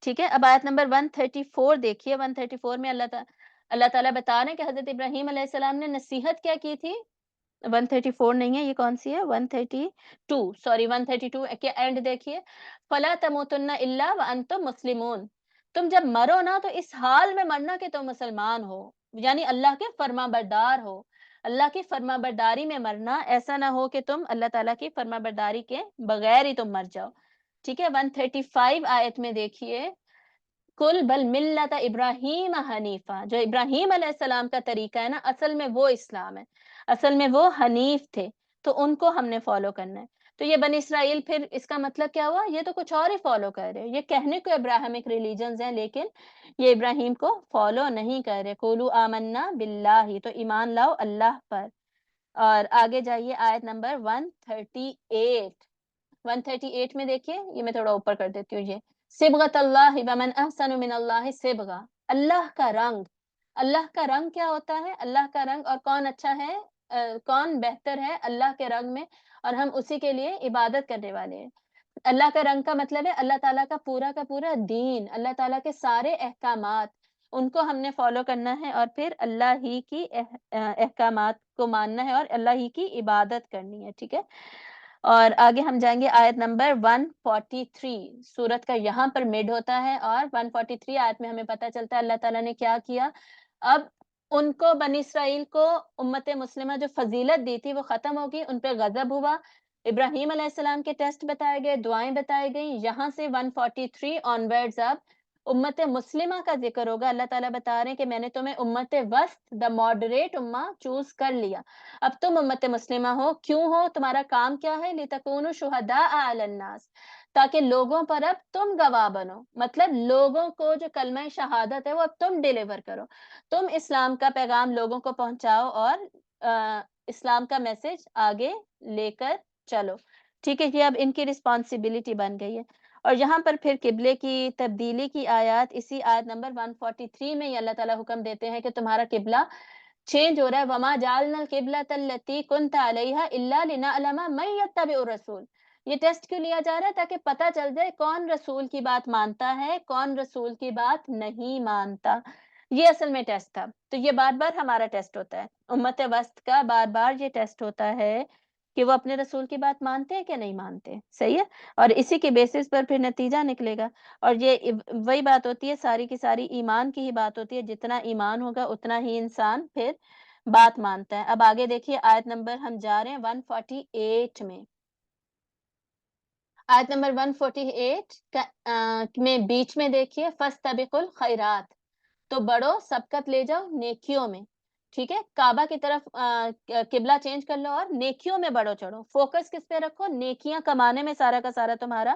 ٹھیک ہے۔ اب آیت نمبر 134 دیکھیے، 134 میں اللہ تعالیٰ بتا رہے ہیں کہ حضرت ابراہیم علیہ السلام نے نصیحت کیا کی تھی۔ 134 نہیں ہے، یہ کون سی ہے؟ 132، سوری 132 کے اینڈ دیکھیے، فَلَا تَمُوتُنَّ إِلَّا وَأَنْتُمْ مُسْلِمُونَ، تم جب مرو نا تو اس حال میں مرنا کہ تم مسلمان ہو، یعنی اللہ کے فرما بردار ہو، اللہ کی فرما برداری میں مرنا، ایسا نہ ہو کہ تم اللہ تعالیٰ کی فرما برداری کے بغیر ہی تم مر جاؤ، ٹھیک ہے۔ 135 آیت میں دیکھیے، کل بل ملت ابراہیم حنیفہ، جو ابراہیم علیہ السلام کا طریقہ ہے نا، اصل میں وہ اسلام ہے، اصل میں وہ حنیف تھے، تو ان کو ہم نے فالو کرنا ہے۔ تو یہ بنی اسرائیل پھر اس کا مطلب کیا ہوا؟ یہ تو کچھ اور ہی فالو کر رہے، یہ کہنے کو ابراہمک ریلیجنز ہیں لیکن یہ ابراہیم کو فالو نہیں کر رہے۔ قولوا آمنا باللہ، تو ایمان لاؤ اللہ پر۔ اور آگے جائیے آیت نمبر 138، 138 میں دیکھیے، یہ میں تھوڑا اوپر کر دیتی ہوں، یہ صبغۃ اللہ ومن احسن من اللہ صبغہ، اللہ کا رنگ، اللہ کا رنگ کیا ہوتا ہے؟ اللہ کا رنگ، اور کون اچھا ہے، کون بہتر ہے اللہ کے رنگ میں، اور ہم اسی کے لیے عبادت کرنے والے ہیں۔ اللہ کا رنگ کا مطلب ہے اللہ تعالیٰ کا پورا دین، اللہ تعالیٰ کے سارے احکامات، ان کو ہم نے فالو کرنا ہے، اور پھر اللہ ہی کی احکامات کو ماننا ہے، اور اللہ ہی کی عبادت کرنی ہے، ٹھیک ہے۔ اور آگے ہم جائیں گے آیت نمبر 143، سورت کا یہاں پر مڈ ہوتا ہے، اور 143 آیت میں ہمیں پتہ چلتا ہے اللہ تعالیٰ نے کیا کیا۔ اب ان کو بنی اسرائیل کو امت مسلمہ جو فضیلت دی تھی وہ ختم ہوگی، ان پہ غضب ہوا، ابراہیم علیہ السلام کے ٹیسٹ بتائے گئے، دعائیں بتائی گئیں، یہاں سے 143 آنورڈز اب امت مسلمہ کا ذکر ہوگا۔ اللہ تعالیٰ بتا رہے ہیں کہ میں نے تمہیں امت وسط، دا ماڈریٹ امہ چوز کر لیا، اب تم امت مسلمہ ہو، کیوں ہو؟ تمہارا کام کیا ہے؟ لِتَكُونُوا شُهَدَاءَ عَلَى النَّاسِ، تاکہ لوگوں پر اب تم گواہ بنو، مطلب لوگوں کو جو کلمہ شہادت ہے وہ اب تم ڈیلیور کرو، تم اسلام کا پیغام لوگوں کو پہنچاؤ، اور اسلام کا میسج آگے لے کر چلو، ٹھیک ہے۔ یہ اب ان کی رسپانسبلٹی بن گئی ہے۔ اور یہاں پر پھر قبلے کی تبدیلی کی آیات، اسی آیت نمبر 143 میں یہ اللہ تعالیٰ حکم دیتے ہیں کہ تمہارا قبلہ چینج ہو رہا ہے، وما جعلنا القبلۃ التي كنت عليها الا لنعلم من يتبع الرسول، یہ ٹیسٹ کیوں لیا جا رہا ہے؟ تاکہ پتہ چل جائے کون رسول کی بات مانتا ہے، کون رسول کی بات نہیں مانتا، یہ اصل میں ٹیسٹ تھا۔ تو یہ بار بار ہمارا ٹیسٹ ہوتا ہے، امت وسط کا بار بار یہ ٹیسٹ ہوتا ہے کہ وہ اپنے رسول کی بات مانتے ہیں کہ نہیں مانتے، صحیح ہے، اور اسی کے بیسس پر پھر نتیجہ نکلے گا۔ اور یہ وہی بات ہوتی ہے، ساری کی ساری ایمان کی ہی بات ہوتی ہے، جتنا ایمان ہوگا اتنا ہی انسان پھر بات مانتا ہے۔ اب آگے دیکھیے آیت نمبر ہم جا رہے ہیں 148 میں، آیت نمبر 148 میں بیچ میں دیکھیے، فَاسْتَبِقُوا الْخَيْرَاتِ، تو بڑھو، سبقت لے جاؤ نیکیوں میں، ٹھیک ہے، کعبہ کی طرف قبلہ چینج کر لو اور نیکیوں میں بڑھو چڑھو، فوکس کس پہ رکھو؟ نیکیاں کمانے میں سارا کا سارا تمہارا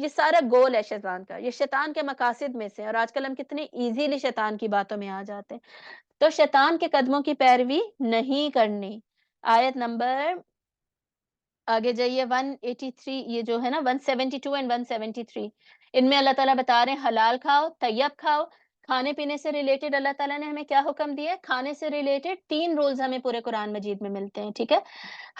یہ سارا گول ہے شیطان کا، یہ شیطان کے مقاصد میں سے، اور آج کل ہم کتنے ایزیلی شیطان کی باتوں میں آ جاتے ہیں۔ تو شیطان کے قدموں کی پیروی نہیں کرنی۔ آیت نمبر آگے جائیے 183، یہ جو ہے نا 172 اینڈ 173، ان میں اللہ تعالیٰ بتا رہے ہیں حلال کھاؤ، طیب کھاؤ۔ کھانے پینے سے ریلیٹڈ اللہ تعالیٰ نے ہمیں کیا حکم دیا ہے؟ کھانے سے ریلیٹڈ 3 رولز ہمیں پورے قرآن مجید میں ملتے ہیں، ٹھیک ہے؟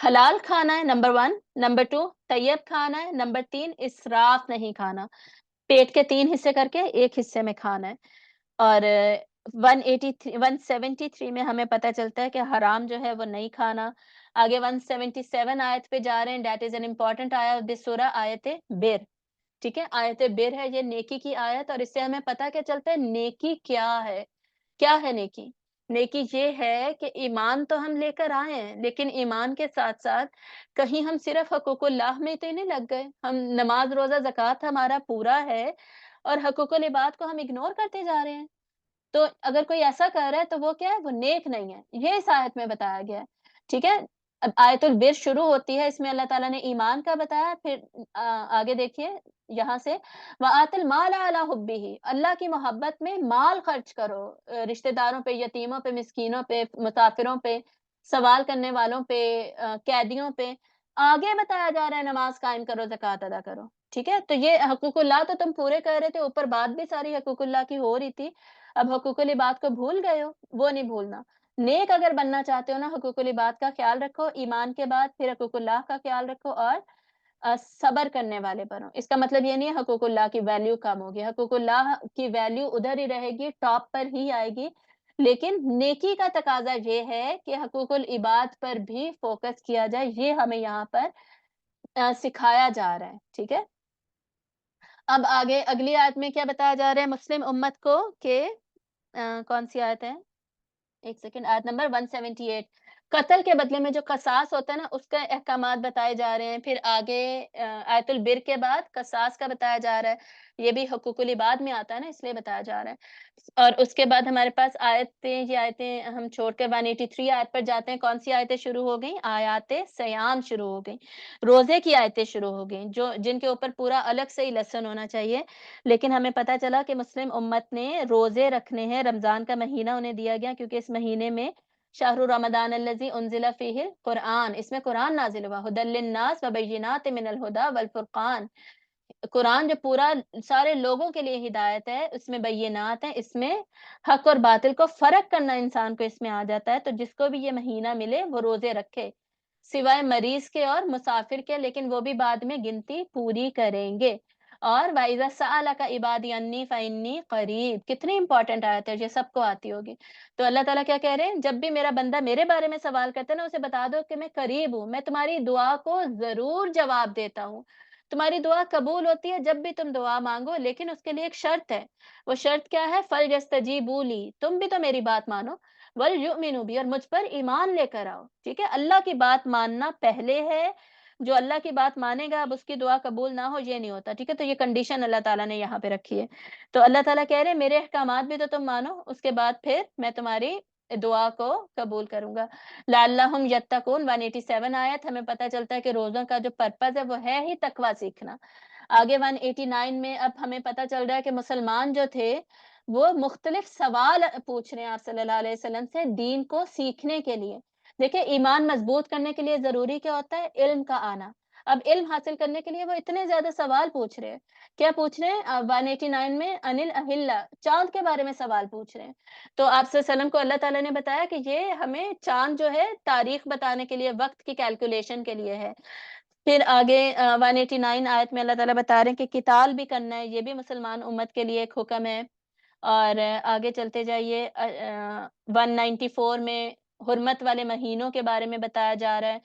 حلال کھانا ہے نمبر 1، نمبر 2 طیب کھانا ہے، نمبر 3 اسراف نہیں کھانا، پیٹ کے 3 حصے کر کے ایک حصے میں کھانا ہے۔ اور 173 میں ہمیں پتہ چلتا ہے کہ حرام جو ہے وہ نہیں کھانا۔ آگے 177 آیت پہ جا رہے ہیں، دیٹ از این امپورٹنٹ آیت آف دس سورہ، آیت بر، ٹھیک ہے؟ آیت بر ہے یہ نیکی کی آیت، اور اس سے ہمیں پتہ کیا چلتا ہے نیکی کیا ہے۔ کیا ہے نیکی؟ نیکی یہ ہے کہ ایمان تو ہم لے کر آئے ہیں، لیکن ایمان کے ساتھ ساتھ کہیں ہم صرف حقوق اللہ میں تو نہیں لگ گئے، ہم نماز روزہ زکوٰۃ ہمارا پورا ہے اور حقوق العباد کو ہم اگنور کرتے جا رہے ہیں۔ تو اگر کوئی ایسا کر رہا ہے تو وہ کیا ہے؟ وہ نیک نہیں ہے، یہ اس آیت میں بتایا گیا ہے، ٹھیک ہے؟ اب آیت البر شروع ہوتی ہے، اس میں اللہ تعالیٰ نے ایمان کا بتایا، پھر آگے دیکھیے یہاں سے وَآتِ الْمَالَ عَلَىٰ حُبِّهِ، اللہ کی محبت میں مال خرچ کرو، رشتہ داروں پہ، یتیموں پہ، مسکینوں پہ، مسافروں پہ، سوال کرنے والوں پہ، قیدیوں پہ۔ آگے بتایا جا رہا ہے نماز قائم کرو، زکوٰۃ ادا کرو، ٹھیک ہے؟ تو یہ حقوق اللہ تو تم پورے کر رہے تھے، اوپر بات بھی ساری حقوق اللہ کی ہو رہی تھی، اب حقوق العباد کو بھول گئے ہو، وہ نہیں بھولنا۔ نیک اگر بننا چاہتے ہو نا، حقوق العباد کا خیال رکھو، ایمان کے بعد پھر حقوق اللہ کا خیال رکھو، اور صبر کرنے والے بنو۔ اس کا مطلب یہ نہیں ہے حقوق اللہ کی ویلیو کم ہوگی، حقوق اللہ کی ویلیو ادھر ہی رہے گی، ٹاپ پر ہی آئے گی، لیکن نیکی کا تقاضا یہ ہے کہ حقوق العباد پر بھی فوکس کیا جائے، یہ ہمیں یہاں پر سکھایا جا رہا ہے، ٹھیک ہے؟ اب آگے اگلی آیت میں کیا بتایا جا رہا ہے مسلم امت کو کہ کون سی آیت ہے؟ ایک سیکنڈ، آیت نمبر 178، قتل کے بدلے میں جو قصاص ہوتا ہے نا، اس کا احکامات بتائے جا رہے ہیں۔ پھر آگے آیت البر کے بعد قصاص کا بتایا جا رہا ہے، یہ بھی حقوق العباد میں آتا ہے نا، اس لیے بتایا جا رہا ہے۔ اور اس کے بعد ہمارے پاس آیتیں، یہ آیتیں ہم چھوڑ کے 183 آیت پر جاتے ہیں، کون سی آیتیں شروع ہو گئیں؟ آیات صیام شروع ہو گئیں، روزے کی آیتیں شروع ہو گئیں، جن کے اوپر پورا الگ سے ہی لیسن ہونا چاہیے، لیکن ہمیں پتہ چلا کہ مسلم امت نے روزے رکھنے ہیں، رمضان کا مہینہ انہیں دیا گیا، کیونکہ اس مہینے میں شہر رمضان الذی انزل فیہ القرآن، اس میں قرآن نازل ہوا، ھدی للناس وبینات من الہدی والفرقان، قرآن جو پورا سارے لوگوں کے لیے ہدایت ہے، اس میں بینات ہیں، اس میں حق اور باطل کو فرق کرنا انسان کو اس میں آ جاتا ہے۔ تو جس کو بھی یہ مہینہ ملے وہ روزے رکھے، سوائے مریض کے اور مسافر کے، لیکن وہ بھی بعد میں گنتی پوری کریں گے۔ اور وَإِذَا سَأَلَكَ عِبَادِي عَنِّي فَإِنِّي قَرِيبٌ، کتنی امپورٹنٹ آیت ہے، یہ سب کو آتی ہوگی۔ تو اللہ تعالیٰ کیا کہہ رہے ہیں؟ جب بھی میرا بندہ میرے بارے میں سوال کرتا ہے نا، اسے بتا دو کہ میں قریب ہوں، میں تمہاری دعا کو ضرور جواب دیتا ہوں۔ تمہاری دعا قبول ہوتی ہے جب بھی تم دعا مانگو، لیکن اس کے لیے ایک شرط ہے۔ وہ شرط کیا ہے؟ فَلْيَسْتَجِيبُوا لِي، تم بھی تو میری بات مانو، وَلْيُؤْمِنُوا بِي، اور مجھ پر ایمان لے کر آؤ، ٹھیک ہے؟ اللہ کی بات ماننا پہلے ہے، جو اللہ کی بات مانے گا اب اس کی دعا قبول نہ ہو یہ نہیں ہوتا، ٹھیک ہے؟ تو یہ کنڈیشن اللہ تعالیٰ نے یہاں پہ رکھی ہے۔ تو اللہ تعالیٰ کہہ رہے ہیں میرے احکامات بھی تو تم مانو، اس کے بعد پھر میں تمہاری دعا کو قبول کروں گا۔ لعلہم یتقون 187 آیت، ہمیں پتہ چلتا ہے کہ روزوں کا جو پرپز ہے وہ ہے ہی تقویٰ سیکھنا۔ آگے 189 میں اب ہمیں پتہ چل رہا ہے کہ مسلمان جو تھے وہ مختلف سوال پوچھ رہے ہیں آپ صلی اللہ علیہ وسلم سے دین کو سیکھنے کے لیے۔ دیکھیں ایمان مضبوط کرنے کے لیے ضروری کیا ہوتا ہے؟ علم کا آنا۔ اب علم حاصل کرنے کے لیے وہ اتنے زیادہ سوال پوچھ رہے ہیں، کیا پوچھ رہے ہیں؟ 189 میں انل اہلہ، چاند کے بارے میں سوال پوچھ رہے ہیں۔ تو آپ صلی اللہ علیہ وسلم کو اللہ تعالیٰ نے بتایا کہ یہ ہمیں چاند جو ہے تاریخ بتانے کے لیے، وقت کی کیلکولیشن کے لیے ہے۔ پھر آگے 189 آیت میں اللہ تعالیٰ بتا رہے ہیں کہ قتال بھی کرنا ہے، یہ بھی مسلمان امت کے لیے ایک حکم ہے۔ اور آگے چلتے جائیے 194 میں حرمت والے مہینوں کے بارے میں بتایا جا رہا ہے۔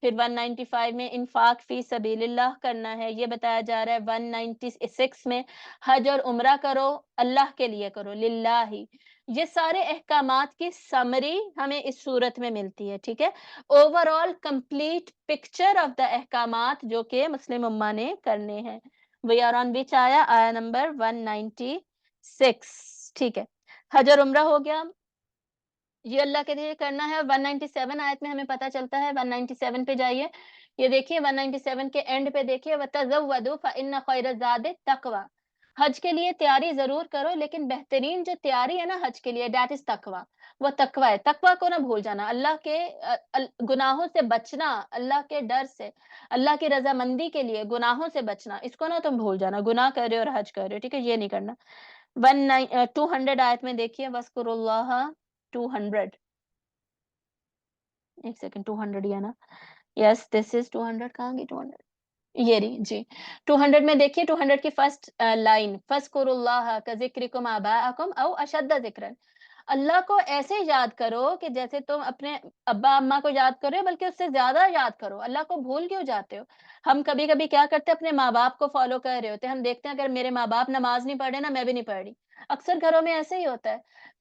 پھر 195 میں انفاق فی سبیل اللہ کرنا ہے، یہ بتایا جا رہا ہے۔ 196 میں حج اور عمرہ کرو، اللہ کے لیے کرو، للہ ہی۔ یہ سارے احکامات کی سمری ہمیں اس صورت میں ملتی ہے، ٹھیک ہے؟ Over all complete picture of the احکامات جو کہ مسلم امہ نے کرنے ہیں۔ وی آر آن وچ آیا نمبر 196، ٹھیک ہے؟ حج اور عمرہ ہو گیا، یہ اللہ کے لیے کرنا ہے۔ 197 آیت میں ہمیں پتہ چلتا ہے، 197 پہ جائیے یہ دیکھیے 197 کے اینڈ پہ دیکھیے وَتَزَوَّدُوا فَإِنَّ خَيْرَ الزَّادِ التَّقْوَىٰ، حج کے لیے تیاری ضرور کرو لیکن بہترین جو تیاری ہے نا حج کے لیے دیٹ از تقویٰ، وہ تقویٰ ہے، تقویٰ کو نہ بھول جانا، اللہ کے گناہوں سے بچنا، اللہ کے ڈر سے، اللہ کی رضامندی کے لیے گناہوں سے بچنا، اس کو نہ تم بھول جانا، گناہ کر رہے ہو اور حج کر رہے ہو، ٹھیک ہے، یہ نہیں کرنا۔ 200 آیت میں دیکھیے وَاذْكُرُوا اللَّهَ 200، ایک سیکنڈ 200 ہی ہے نا، یس دس از 200، کہاں گئی 200، یہ رہی جی۔ 200 میں دیکھیے 200 کی فرسٹ لائن فَاذْكُرُوا اللَّهَ كَذِكْرِكُمْ آبَاءَكُمْ أَوْ أَشَدَّ ذِكْرًا، اللہ کو ایسے یاد کرو کہ جیسے تم اپنے ابا اماں کو یاد کرو بلکہ اس سے زیادہ یاد کرو، اللہ کو بھول کیوں جاتے ہو؟ ہم کبھی کبھی کیا کرتے ہیں، اپنے ماں باپ کو فالو کر رہے ہوتے ہیں، ہم دیکھتے ہیں اگر میرے ماں باپ نماز نہیں پڑھ رہے نا میں بھی نہیں پڑھ رہی، اکثر گھروں میں ایسے ہی ہوتا ہے،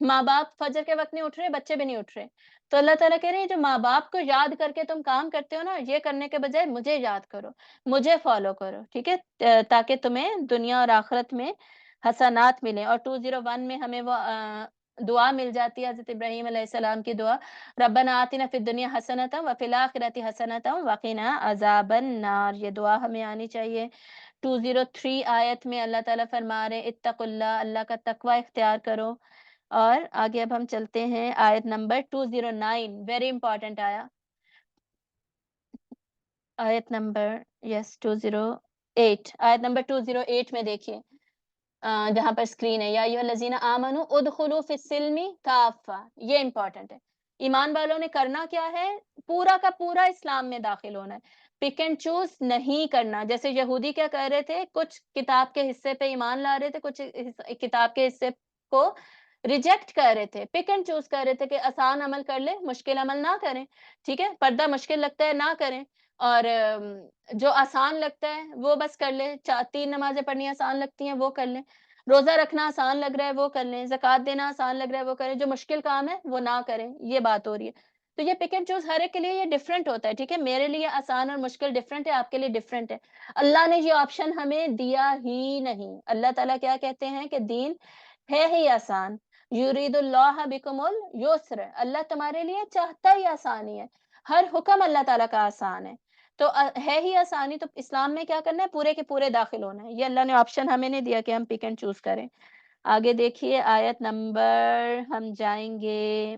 ماں باپ فجر کے وقت نہیں اٹھ رہے بچے بھی نہیں اٹھ رہے، تو اللہ تعالیٰ کہہ رہے ہیں جو ماں باپ کو یاد کر کے تم کام کرتے ہو نا، یہ کرنے کے بجائے مجھے یاد کرو، مجھے فالو کرو، ٹھیک ہے، تاکہ تمہیں دنیا اور آخرت میں حسنات ملیں۔ اور 201 میں ہمیں وہ دعا مل جاتی ہے حضرت ابراہیم علیہ السلام کی دعا، ربنا آتنا فی الدنیا حسنۃ وفی الآخرۃ حسنۃ وقنا عذاب النار، یہ دعا ہمیں آنی چاہیے۔ 203 آیت میں اللہ تعالیٰ فرما رہے اتقوا اللہ، اللہ کا تقوی اختیار کرو۔ اور آگے اب ہم چلتے ہیں آیت نمبر 209، ویری امپورٹنٹ آیت نمبر 208، آیت نمبر 208 میں دیکھیے جہاں پر اسکرین ہے، یا ایھا الذین آمنوا ادخلوا فی السلم کافہ، یہ امپورٹنٹ ہے، ایمان والوں نے کرنا کیا ہے، پورا کا پورا اسلام میں داخل ہونا ہے، پک اینڈ چوز نہیں کرنا، جیسے یہودی کیا کر رہے تھے، کچھ کتاب کے حصے پہ ایمان لا رہے تھے، کچھ کتاب کے حصے کو ریجیکٹ کر رہے تھے، پک اینڈ چوز کر رہے تھے کہ آسان عمل کر لیں مشکل عمل نہ کریں، ٹھیک ہے، پردہ مشکل لگتا ہے نہ کریں، اور جو آسان لگتا ہے وہ بس کر لیں، 3 نمازیں پڑھنی آسان لگتی ہیں وہ کر لیں، روزہ رکھنا آسان لگ رہا ہے وہ کر لیں، زکوٰۃ دینا آسان لگ رہا ہے وہ کریں، جو مشکل کام ہے وہ نہ کریں، یہ بات ہو رہی ہے۔ تو یہ پک اینڈ چوز ہر ایک کے لیے یہ ڈفرینٹ ہوتا ہے، ٹھیک ہے، میرے لیے آسان اور مشکل ڈفرینٹ ہے، آپ کے لیے ڈفرینٹ ہے، اللہ نے یہ آپشن ہمیں دیا ہی نہیں۔ اللہ تعالیٰ کیا کہتے ہیں کہ دین ہے ہی آسان، یرید اللہ بکم الیسر، اللہ تمہارے لیے چاہتا ہی آسانی ہے، ہر حکم اللہ تعالیٰ کا آسان ہے، تو ہے ہی آسانی، تو اسلام میں کیا کرنا ہے، پورے کے پورے داخل ہونا ہے، یہ اللہ نے آپشن ہمیں نہیں دیا کہ ہم پک اینڈ چوز کریں۔ آگے دیکھیے آیت نمبر ہم جائیں گے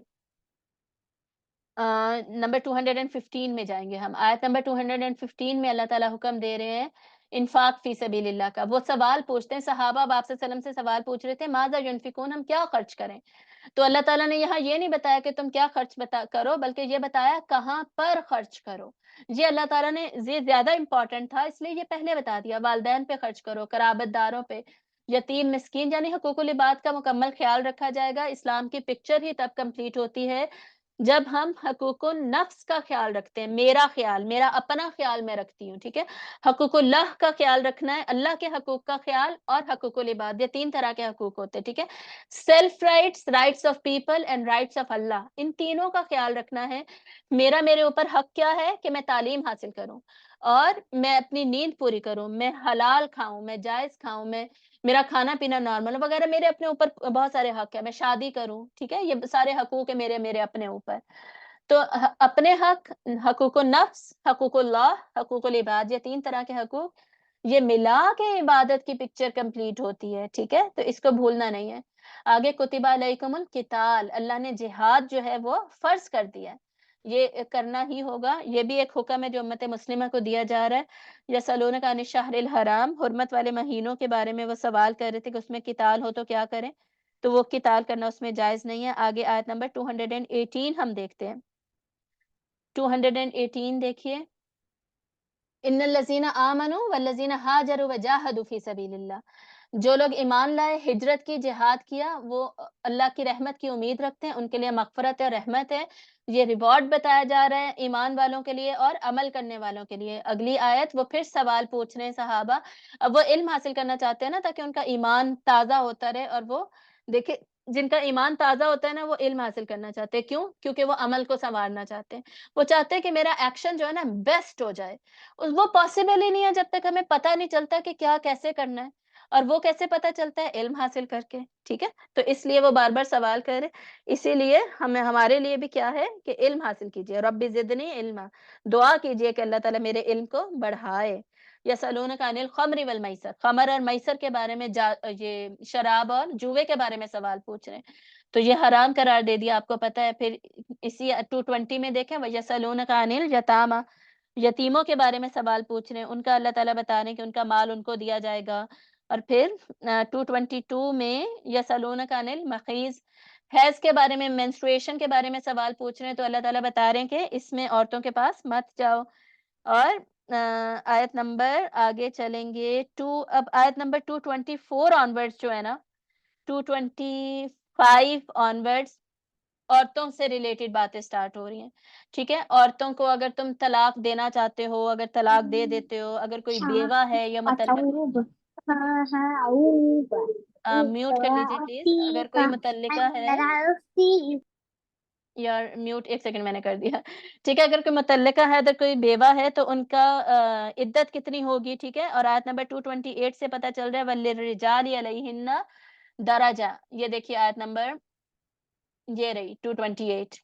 نمبر 215 میں جائیں گے ہم، آیت نمبر 215 میں اللہ تعالیٰ حکم دے رہے ہیں انفاق فی سبیل اللہ کا، وہ سوال پوچھتے ہیں، صحابہ اب آپ صلی اللہ علیہ وسلم سے سوال پوچھ رہے تھے ماذا ینفقون، ہم کیا خرچ کریں، تو اللہ تعالیٰ نے یہاں یہ نہیں بتایا کہ تم کیا خرچ کرو، بلکہ یہ بتایا کہاں پر خرچ کرو، یہ اللہ تعالیٰ نے یہ زیادہ امپورٹنٹ تھا اس لیے یہ پہلے بتا دیا، والدین پہ خرچ کرو، قرابت داروں پہ، یتیم مسکین، یعنی حقوق العباد کا مکمل خیال رکھا جائے گا، اسلام کی پکچر ہی تب کمپلیٹ ہوتی ہے جب ہم حقوق النفس کا خیال رکھتے ہیں، میرا خیال، میرا اپنا خیال میں رکھتی ہوں، ٹھیک ہے، حقوق اللہ کا خیال رکھنا ہے، اللہ کے حقوق کا خیال، اور حقوق العباد، یہ 3 طرح کے حقوق ہوتے ہیں، ٹھیک ہے، self rights, rights of people and rights of Allah, ان تینوں کا خیال رکھنا ہے، میرے اوپر حق کیا ہے کہ میں تعلیم حاصل کروں، اور میں اپنی نیند پوری کروں، میں حلال کھاؤں، میں جائز کھاؤں، میں میرا کھانا پینا نارمل وغیرہ، میرے اپنے اوپر بہت سارے حق ہے، میں شادی کروں، ٹھیک ہے، یہ سارے حقوق ہے میرے اپنے اوپر، تو اپنے حق، حقوق النفس، حقوق اللہ، حقوق العباد، یہ 3 طرح کے حقوق، یہ ملا کے عبادت کی پکچر کمپلیٹ ہوتی ہے، ٹھیک ہے، تو اس کو بھولنا نہیں ہے۔ آگے کتب علیکم القتال، اللہ نے جہاد جو ہے وہ فرض کر دیا ہے، یہ کرنا ہی ہوگا، یہ بھی ایک حکم ہے جو امت مسلمہ کو دیا جا رہا ہے۔ یسألونک عن الشہر الحرام، حرمت والے مہینوں کے بارے میں وہ سوال کر رہے تھے کہ اس میں قتال ہو تو کیا کریں، تو وہ قتال کرنا اس میں جائز نہیں ہے۔ آگے آیت نمبر 218 ہم دیکھتے ہیں، 218 دیکھیے، ان الذین آمنوا والذین ہاجروا وجاہدوا فی سبیل اللہ، جو لوگ ایمان لائے، ہجرت کی، جہاد کیا، وہ اللہ کی رحمت کی امید رکھتے ہیں، ان کے لیے مغفرت ہے، رحمت ہے، یہ ریوارڈ بتایا جا رہا ہے ایمان والوں کے لیے اور عمل کرنے والوں کے لیے۔ اگلی آیت وہ پھر سوال پوچھ رہے ہیں صحابہ، اب وہ علم حاصل کرنا چاہتے ہیں نا تاکہ ان کا ایمان تازہ ہوتا رہے، اور وہ دیکھیں جن کا ایمان تازہ ہوتا ہے نا وہ علم حاصل کرنا چاہتے ہیں، کیوں؟ کیونکہ وہ عمل کو سنوارنا چاہتے ہیں، وہ چاہتے ہیں کہ میرا ایکشن جو ہے نا بیسٹ ہو جائے، وہ پاسبل ہی نہیں ہے جب تک ہمیں پتہ نہیں چلتا کہ کیا کیسے کرنا ہے، اور وہ کیسے پتہ چلتا ہے؟ علم حاصل کر کے، ٹھیک ہے؟ تو اس لیے وہ بار-بار سوال کر رہے، اسی لیے ہمارے لیے بھی کیا ہے کہ علم حاصل کیجیے، رب زدنی علما، دعا کیجیے کہ اللہ تعالیٰ میرے علم کو بڑھائے۔ یسألونک عن الخمر والمیسر، خمر اور میسر کے بارے میں یہ شراب اور جوے کے بارے میں سوال پوچھ رہے ہیں، تو یہ حرام قرار دے دیا، آپ کو پتہ ہے۔ پھر اسی 220 میں دیکھیں وَيَسْأَلُونَكَ عَنِ الْيَتَامَى، یتیموں کے بارے میں سوال پوچھ رہے ہیں، ان کا اللہ تعالیٰ بتا رہے ہیں کہ ان کا مال ان کو دیا جائے گا۔ اور پھر 222 میں یسألونک عن المحیض، حیض کے بارے میں، مینسٹریشن کے بارے میں سوال پوچھ رہے ہیں، تو اللہ تعالیٰ بتا رہے ہیں کہ اس میں عورتوں کے پاس مت جاؤ۔ اور آیت نمبر آگے چلیں گے، اب آیت نمبر 224 آنورڈز جو ہے نا، 225 آنورڈز عورتوں سے ریلیٹڈ باتیں سٹارٹ ہو رہی ہیں، ٹھیک ہے؟ عورتوں کو اگر تم طلاق دینا چاہتے ہو، اگر طلاق دے دیتے ہو، اگر کوئی بیوہ ہے یا میوٹ کر لیجیے پلیز، اگر کوئی متعلقہ ہے، یار میوٹ، ایک سیکنڈ میں نے کر دیا، ٹھیک ہے؟ اگر کوئی متعلقہ ہے، اگر کوئی بیوہ ہے تو ان کا عدت کتنی ہوگی، ٹھیک ہے؟ اور آیت نمبر 228 سے پتہ چل رہا ہے وَلِلرِّجَالِ عَلَيْهِنَّ درجہ، یہ دیکھیے آیت نمبر یہ رہی 228،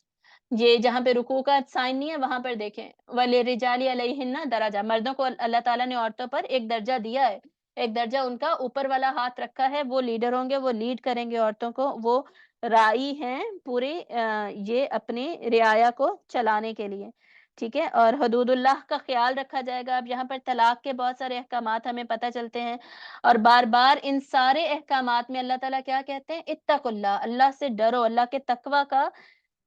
یہ جہاں پہ رکوع کا سائن نہیں ہے وہاں پر دیکھیں وَلِلرِّجَالِ عَلَيْهِنَّ درجہ، مردوں کو اللہ تعالیٰ نے عورتوں پر ایک درجہ دیا ہے، ایک درجہ ان کا اوپر والا ہاتھ رکھا ہے، وہ لیڈر ہوں گے، وہ لیڈ کریں گے عورتوں کو، وہ رائی ہیں پوری یہ اپنی رعایا کو چلانے کے لیے، ٹھیک ہے؟ اور حدود اللہ کا خیال رکھا جائے گا۔ اب یہاں پر طلاق کے بہت سارے احکامات ہمیں پتہ چلتے ہیں، اور بار بار ان سارے احکامات میں اللہ تعالیٰ کیا کہتے ہیں؟ اتقوا اللہ، اللہ سے ڈرو، اللہ کے تقوی کا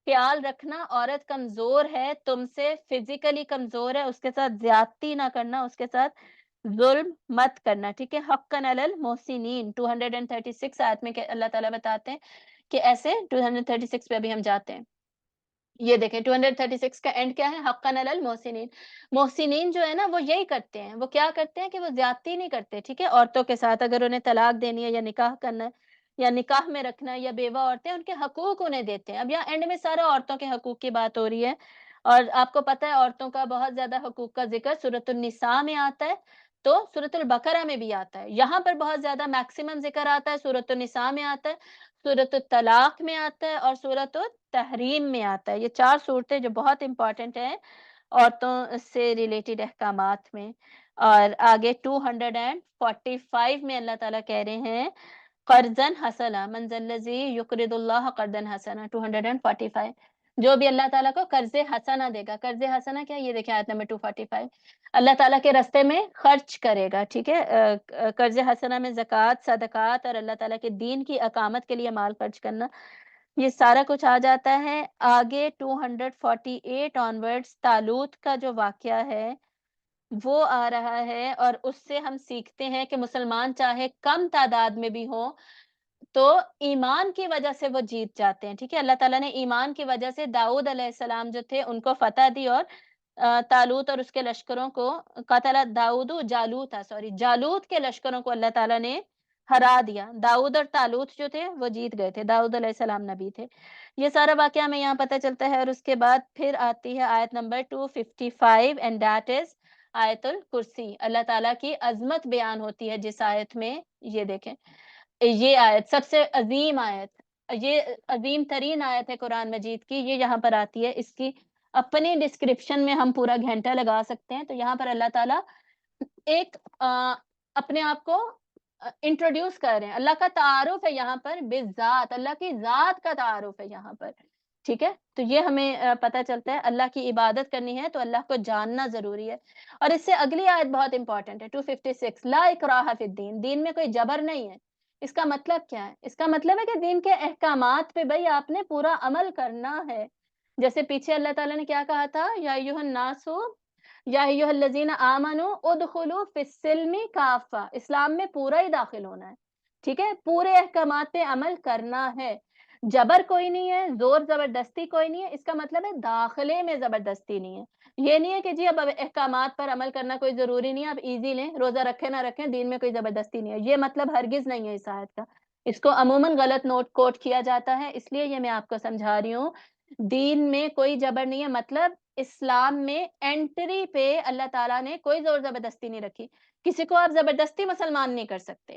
خیال رکھنا۔ عورت کمزور ہے تم سے، فزیکلی کمزور ہے، اس کے ساتھ زیادتی نہ کرنا، اس کے ساتھ ظلم مت کرنا، ٹھیک ہے؟ حقاً علی المحسنین 236 آیت میں کہ اللہ تعالیٰ بتاتے ہیں کہ ایسے 236 پہ ابھی ہم جاتے ہیں، یہ دیکھیں 236 کا اینڈ کیا ہے؟ حقاً علی المحسنین، محسنین جو ہے نا وہ یہی کرتے ہیں، وہ کیا کرتے ہیں کہ وہ زیادتی نہیں کرتے، ٹھیک ہے؟ عورتوں کے ساتھ اگر انہیں طلاق دینی ہے یا نکاح کرنا ہے یا نکاح میں رکھنا ہے، یا بیوہ عورتیں ان کے حقوق انہیں دیتے ہیں۔ اب یہاں اینڈ میں سارا عورتوں کے حقوق کی بات ہو رہی ہے، اور آپ کو پتہ ہے عورتوں کا بہت زیادہ حقوق کا ذکر سورۃ النساء میں آتا ہے، تو سورۃ البقرہ میں بھی آتا ہے، یہاں پر بہت زیادہ میکسیمم ذکر آتا ہے، سورۃ النساء میں آتا ہے، سورۃ الطلاق میں آتا ہے، اور سورۃ التحریم میں آتا ہے۔ یہ 4 صورتیں جو بہت امپورٹنٹ ہیں عورتوں سے ریلیٹڈ احکامات میں۔ اور آگے 245 میں اللہ تعالیٰ کہہ رہے ہیں قرضاً حسنا من ذا الذی یقرض اللہ قرضا حسنا، 245، جو بھی اللہ تعالیٰ کو قرض حسنا دے گا، قرض حسنا کیا؟ یہ دیکھیں آیت نمبر 245، اللہ تعالیٰ کے راستے میں خرچ کرے گا، ٹھیک ہے؟ قرض حسنا میں زکوٰۃ، صدقات اور اللہ تعالیٰ کے دین کی اقامت کے لیے مال خرچ کرنا، یہ سارا کچھ آ جاتا ہے۔ آگے 248 آنورڈز طالوت کا جو واقعہ ہے وہ آ رہا ہے، اور اس سے ہم سیکھتے ہیں کہ مسلمان چاہے کم تعداد میں بھی ہوں تو ایمان کی وجہ سے وہ جیت جاتے ہیں، ٹھیک ہے؟ اللہ تعالیٰ نے ایمان کی وجہ سے داؤد علیہ السلام جو تھے ان کو فتح دی، اور طالوت اور اس کے لشکروں کو قتل داؤد جالوت جالوت کے لشکروں کو اللہ تعالیٰ نے ہرا دیا، داؤد اور طالوت جو تھے وہ جیت گئے تھے، داؤد علیہ السلام نبی تھے۔ یہ سارا واقعہ ہمیں یہاں پتہ چلتا ہے، اور اس کے بعد پھر آتی ہے آیت نمبر 255 اینڈ دیٹ از آیت الکرسی، اللہ تعالیٰ کی عظمت بیان ہوتی ہے جس آیت میں، یہ دیکھیں یہ آیت سب سے عظیم آیت، یہ عظیم ترین آیت ہے قرآن مجید کی، یہ یہاں پر آتی ہے، اس کی اپنی ڈسکرپشن میں ہم پورا گھنٹہ لگا سکتے ہیں۔ تو یہاں پر اللہ تعالیٰ ایک اپنے آپ کو انٹروڈیوس کر رہے ہیں، اللہ کا تعارف ہے یہاں پر بالذات، اللہ کی ذات کا تعارف ہے یہاں پر، ٹھیک ہے؟ تو یہ ہمیں پتہ چلتا ہے اللہ کی عبادت کرنی ہے تو اللہ کو جاننا ضروری ہے۔ اور اس سے اگلی آیت بہت امپورٹنٹ ہے 256، لا اکراہ فی الدین، دین میں کوئی جبر نہیں ہے۔ اس کا مطلب کیا ہے؟ اس کا مطلب ہے کہ دین کے احکامات پہ بھائی آپ نے پورا عمل کرنا ہے، جیسے پیچھے اللہ تعالیٰ نے کیا کہا تھا، یا ایھا الناس یا ایھا الذین آمنوا ادخلوا فی السلم کافہ، اسلام میں پورا ہی داخل ہونا ہے، ٹھیک ہے؟ پورے احکامات پہ عمل کرنا ہے، جبر کوئی نہیں ہے، زور زبردستی کوئی نہیں ہے، اس کا مطلب ہے داخلے میں زبردستی نہیں ہے۔ یہ نہیں ہے کہ جی اب احکامات پر عمل کرنا کوئی ضروری نہیں ہے، اب ایزی لیں، روزہ رکھیں نہ رکھیں، دین میں کوئی زبردستی نہیں ہے، یہ مطلب ہرگز نہیں ہے اس آیت کا، اس کو عموماً غلط کوٹ کیا جاتا ہے، اس لیے یہ میں آپ کو سمجھا رہی ہوں، دین میں کوئی جبر نہیں ہے، مطلب اسلام میں انٹری پہ اللہ تعالیٰ نے کوئی زور زبردستی نہیں رکھی، کسی کو آپ زبردستی مسلمان نہیں کر سکتے۔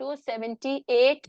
278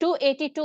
282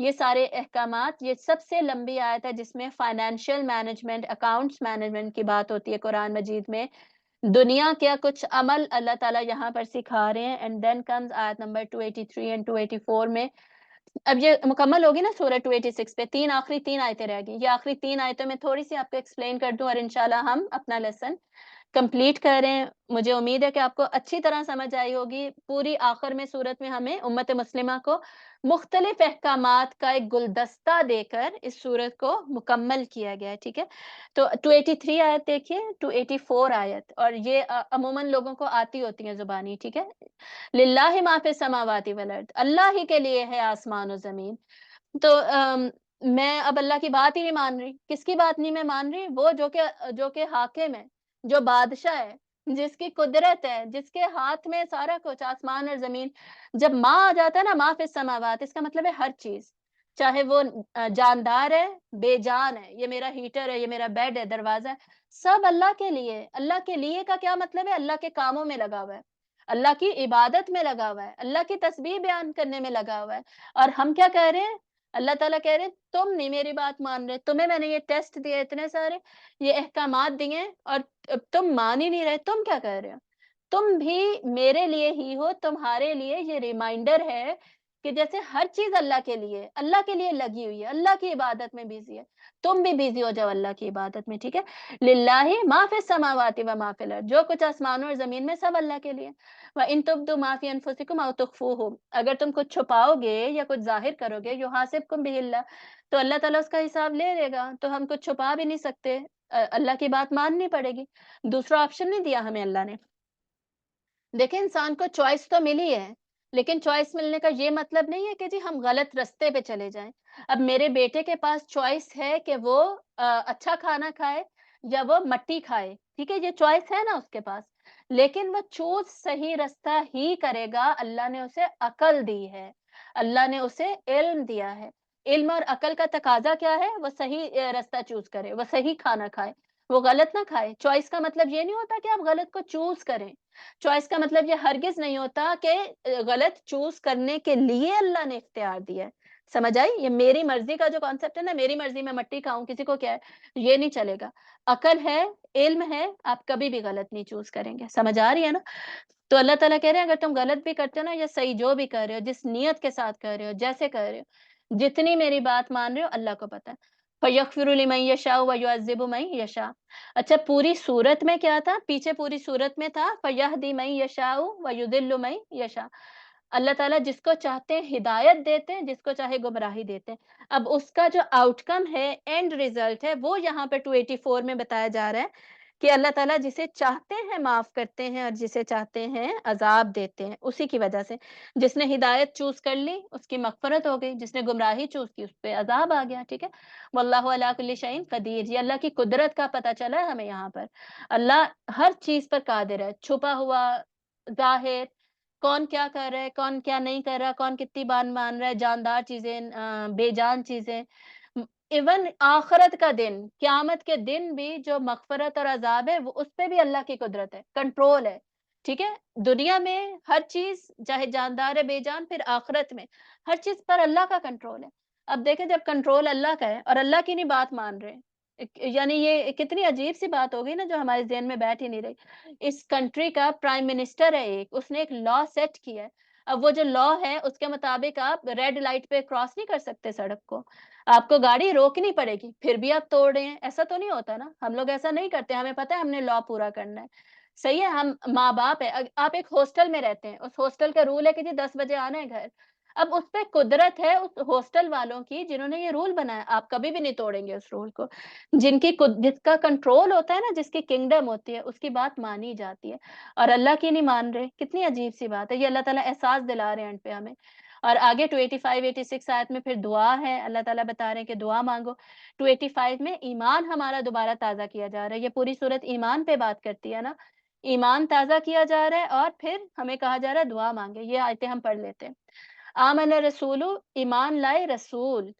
یہ سارے احکامات، یہ سب سے لمبی آیت ہے جس میں فائنینشیل مینجمنٹ، اکاؤنٹس مینجمنٹ کی بات ہوتی ہے قرآن مجید میں. دنیا کیا کچھ عمل اللہ تعالیٰ یہاں پر سکھا رہے ہیں. اینڈ دین کمز آیت نمبر 283 اینڈ 284 میں. اب یہ مکمل ہوگی نا سورہ 286 پہ، آخری 3 آیتیں رہ گئی. یہ آخری 3 آیتوں میں تھوڑی سی آپ کو ایکسپلین کر دوں اور انشاءاللہ ہم اپنا لیسن کمپلیٹ کر رہے ہیں. مجھے امید ہے کہ آپ کو اچھی طرح سمجھ آئی ہوگی. پوری آخر میں سورت میں ہمیں امت مسلمہ کو مختلف احکامات کا ایک گلدستہ دے کر اس سورت کو مکمل کیا گیا ہے. ٹھیک ہے، تو 283 آیت دیکھیے، 284 آیت، اور یہ عموماً لوگوں کو آتی ہوتی ہیں زبانی. ٹھیک ہے، للہ ما فی السماوات والارض، اللہ ہی کے لیے ہے آسمان و زمین. تو میں اب اللہ کی بات ہی نہیں مان رہی. کس کی بات نہیں میں مان رہی؟ وہ جو کہ حاکم ہے، جو بادشاہ ہے، جس کی قدرت ہے، جس کے ہاتھ میں سارا کچھ آسمان اور زمین. جب ماں آ جاتا ہے نا، ما فی السماوات، اس کا مطلب ہے ہر چیز، چاہے وہ جاندار ہے، بے جان ہے. یہ میرا ہیٹر ہے، یہ میرا بیڈ ہے، دروازہ ہے، سب اللہ کے لیے. اللہ کے لیے کا کیا مطلب ہے؟ اللہ کے کاموں میں لگا ہوا ہے، اللہ کی عبادت میں لگا ہوا ہے، اللہ کی تسبیح بیان کرنے میں لگا ہوا ہے. اور ہم کیا کہہ رہے ہیں؟ اللہ تعالیٰ کہہ رہے ہیں تم نہیں میری بات مان رہے، تمہیں میں نے یہ ٹیسٹ دیے اتنے سارے، یہ احکامات دیے، اور تم مان ہی نہیں رہے. تم کیا کہہ رہے ہو؟ تم بھی میرے لیے ہی ہو. تمہارے لیے یہ ریمائنڈر ہے کہ جیسے ہر چیز اللہ کے لیے لگی ہوئی ہے، اللہ کی عبادت میں بیزی ہے، تم بھی بیزی ہو جاؤ اللہ کی عبادت میں. ٹھیک ہے، للہ ما فی السماوات و ما فی الارض، جو کچھ آسمانوں اور زمین میں سب اللہ کے لیے. وَإِن تُبْدُوا مَا فِي أَنفُسِكُمْ أَوْ تُخْفُوهُ، اگر تم کچھ چھپاؤ گے یا کچھ ظاہر کرو گے، يُحَاسِبْكُم بِهِ اللَّهُ، تو اللہ تعالیٰ اس کا حساب لے لے گا. تو ہم کچھ چھپا بھی نہیں سکتے، اللہ کی بات ماننی پڑے گی. دوسرا آپشن نہیں دیا ہمیں اللہ نے. دیکھیں انسان کو چوائس تو ملی ہے، لیکن چوائس ملنے کا یہ مطلب نہیں ہے کہ جی ہم غلط رستے پہ چلے جائیں. اب میرے بیٹے کے پاس چوائس ہے کہ وہ اچھا کھانا کھائے یا وہ مٹی کھائے. ٹھیک ہے، یہ چوائس ہے نا اس کے پاس، لیکن وہ چوز صحیح رستہ ہی کرے گا. اللہ نے اسے عقل دی ہے، اللہ نے اسے علم دیا ہے. علم اور عقل کا تقاضا کیا ہے؟ وہ صحیح رستہ چوز کرے، وہ صحیح کھانا کھائے، وہ غلط نہ کھائے. چوائس کا مطلب یہ نہیں ہوتا کہ آپ غلط کو چوز کریں. چوائس کا مطلب یہ ہرگز نہیں ہوتا کہ غلط چوز کرنے کے لیے اللہ نے اختیار دیا ہے. سمجھ آئی؟ یہ میری مرضی کا جو کانسیپٹ ہے نا، میری مرضی میں مٹی کھاؤں، کسی کو کیا ہے، یہ نہیں چلے گا. عقل ہے، علم ہے، آپ کبھی بھی غلط نہیں چوز کریں گے. سمجھ آ رہی ہے نا؟ تو اللہ تعالیٰ کہہ رہے ہیں اگر تم غلط بھی کرتے ہو نا یا صحیح، جو بھی کر رہے ہو، جس نیت کے ساتھ کر رہے ہو، جیسے کر رہے ہو، جتنی میری بات مان رہے ہو، اللہ کو پتہ ہے. فَيَغْفِرُ لِمَن يَشَاءُ وَيُعَذِّبُ مَن يَشَاءُ. اچھا پوری صورت میں کیا تھا؟ پیچھے پوری صورت میں تھا فَيَهْدِي مَن يَشَاءُ وَيُضِلُّ مَن يَشَاءُ. اللہ تعالیٰ جس کو چاہتے ہیں ہدایت دیتے ہیں، جس کو چاہے گمراہی دیتے ہیں. اب اس کا جو آؤٹ کم ہے، اینڈ ریزلٹ ہے، وہ یہاں پہ 284 میں بتایا جا رہا ہے کہ اللہ تعالیٰ جسے چاہتے ہیں معاف کرتے ہیں اور جسے چاہتے ہیں عذاب دیتے ہیں. اسی کی وجہ سے جس نے ہدایت چوز کر لی اس کی مغفرت ہو گئی، جس نے گمراہی چوز کی اس پہ عذاب آ گیا. ٹھیک ہے، واللہ علی کل شیء قدیر. یہ اللہ کی قدرت کا پتہ چلا ہے ہمیں یہاں پر. اللہ ہر چیز پر قادر ہے، چھپا ہوا، ظاہر، کون کیا کر رہا ہے، کون کیا نہیں کر رہا، کون کتنی بات مان رہا ہے، جاندار چیزیں، بے جان چیزیں. ایون آخرت کا دن، قیامت کے دن بھی جو مغفرت اور عذاب ہے، وہ اس پہ بھی اللہ کی قدرت ہے، کنٹرول ہے. ٹھیک ہے، دنیا میں ہر چیز چاہے جاندار ہے، بے جان، پھر آخرت میں ہر چیز پر اللہ کا کنٹرول ہے. اب دیکھیں جب کنٹرول اللہ کا ہے اور اللہ کی نہیں بات مان رہے، یعنی یہ کتنی عجیب سی بات ہو گئی نا، جو ہمارے ذہن میں بیٹھ ہی نہیں رہی. اس کنٹری کا پرائم منسٹر ہے ایک، اس نے ایک لا سیٹ کیا ہے. اب وہ جو لا ہے اس کے مطابق آپ ریڈ لائٹ پہ کراس نہیں کر سکتے سڑک کو، آپ کو گاڑی روکنی پڑے گی، پھر بھی آپ توڑ رہے ہیں. ایسا تو نہیں ہوتا نا، ہم لوگ ایسا نہیں کرتے، ہمیں پتہ ہے ہم نے لا پورا کرنا ہے. صحیح ہے، ہم ماں باپ ہے. آپ ایک ہاسٹل میں رہتے ہیں، اس ہاسٹل کا رول ہے کہ جی 10 بجے آنا ہے گھر. اب اس پہ قدرت ہے اس ہاسٹل والوں کی جنہوں نے یہ رول بنایا، آپ کبھی بھی نہیں توڑیں گے اس رول کو. جس کا کنٹرول ہوتا ہے نا، جس کی کنگڈم ہوتی ہے، اس کی بات مانی جاتی ہے. اور اللہ کی نہیں مان رہے، کتنی عجیب سی بات ہے. یہ اللہ تعالیٰ احساس دلا رہے ہیں اینڈ پہ ہمیں. اور آگے 285 86 آیت میں پھر دعا ہے، اللہ تعالیٰ بتا رہے ہیں کہ دعا مانگو. 285 میں ایمان ہمارا دوبارہ تازہ کیا جا رہا ہے. یہ پوری صورت ایمان پہ بات کرتی ہے نا، ایمان تازہ کیا جا رہا ہے اور پھر ہمیں کہا جا رہا ہے دعا مانگے. یہ آیتیں ہم پڑھ لیتے ہیں. آمن رسول، ایمان لائے رسول.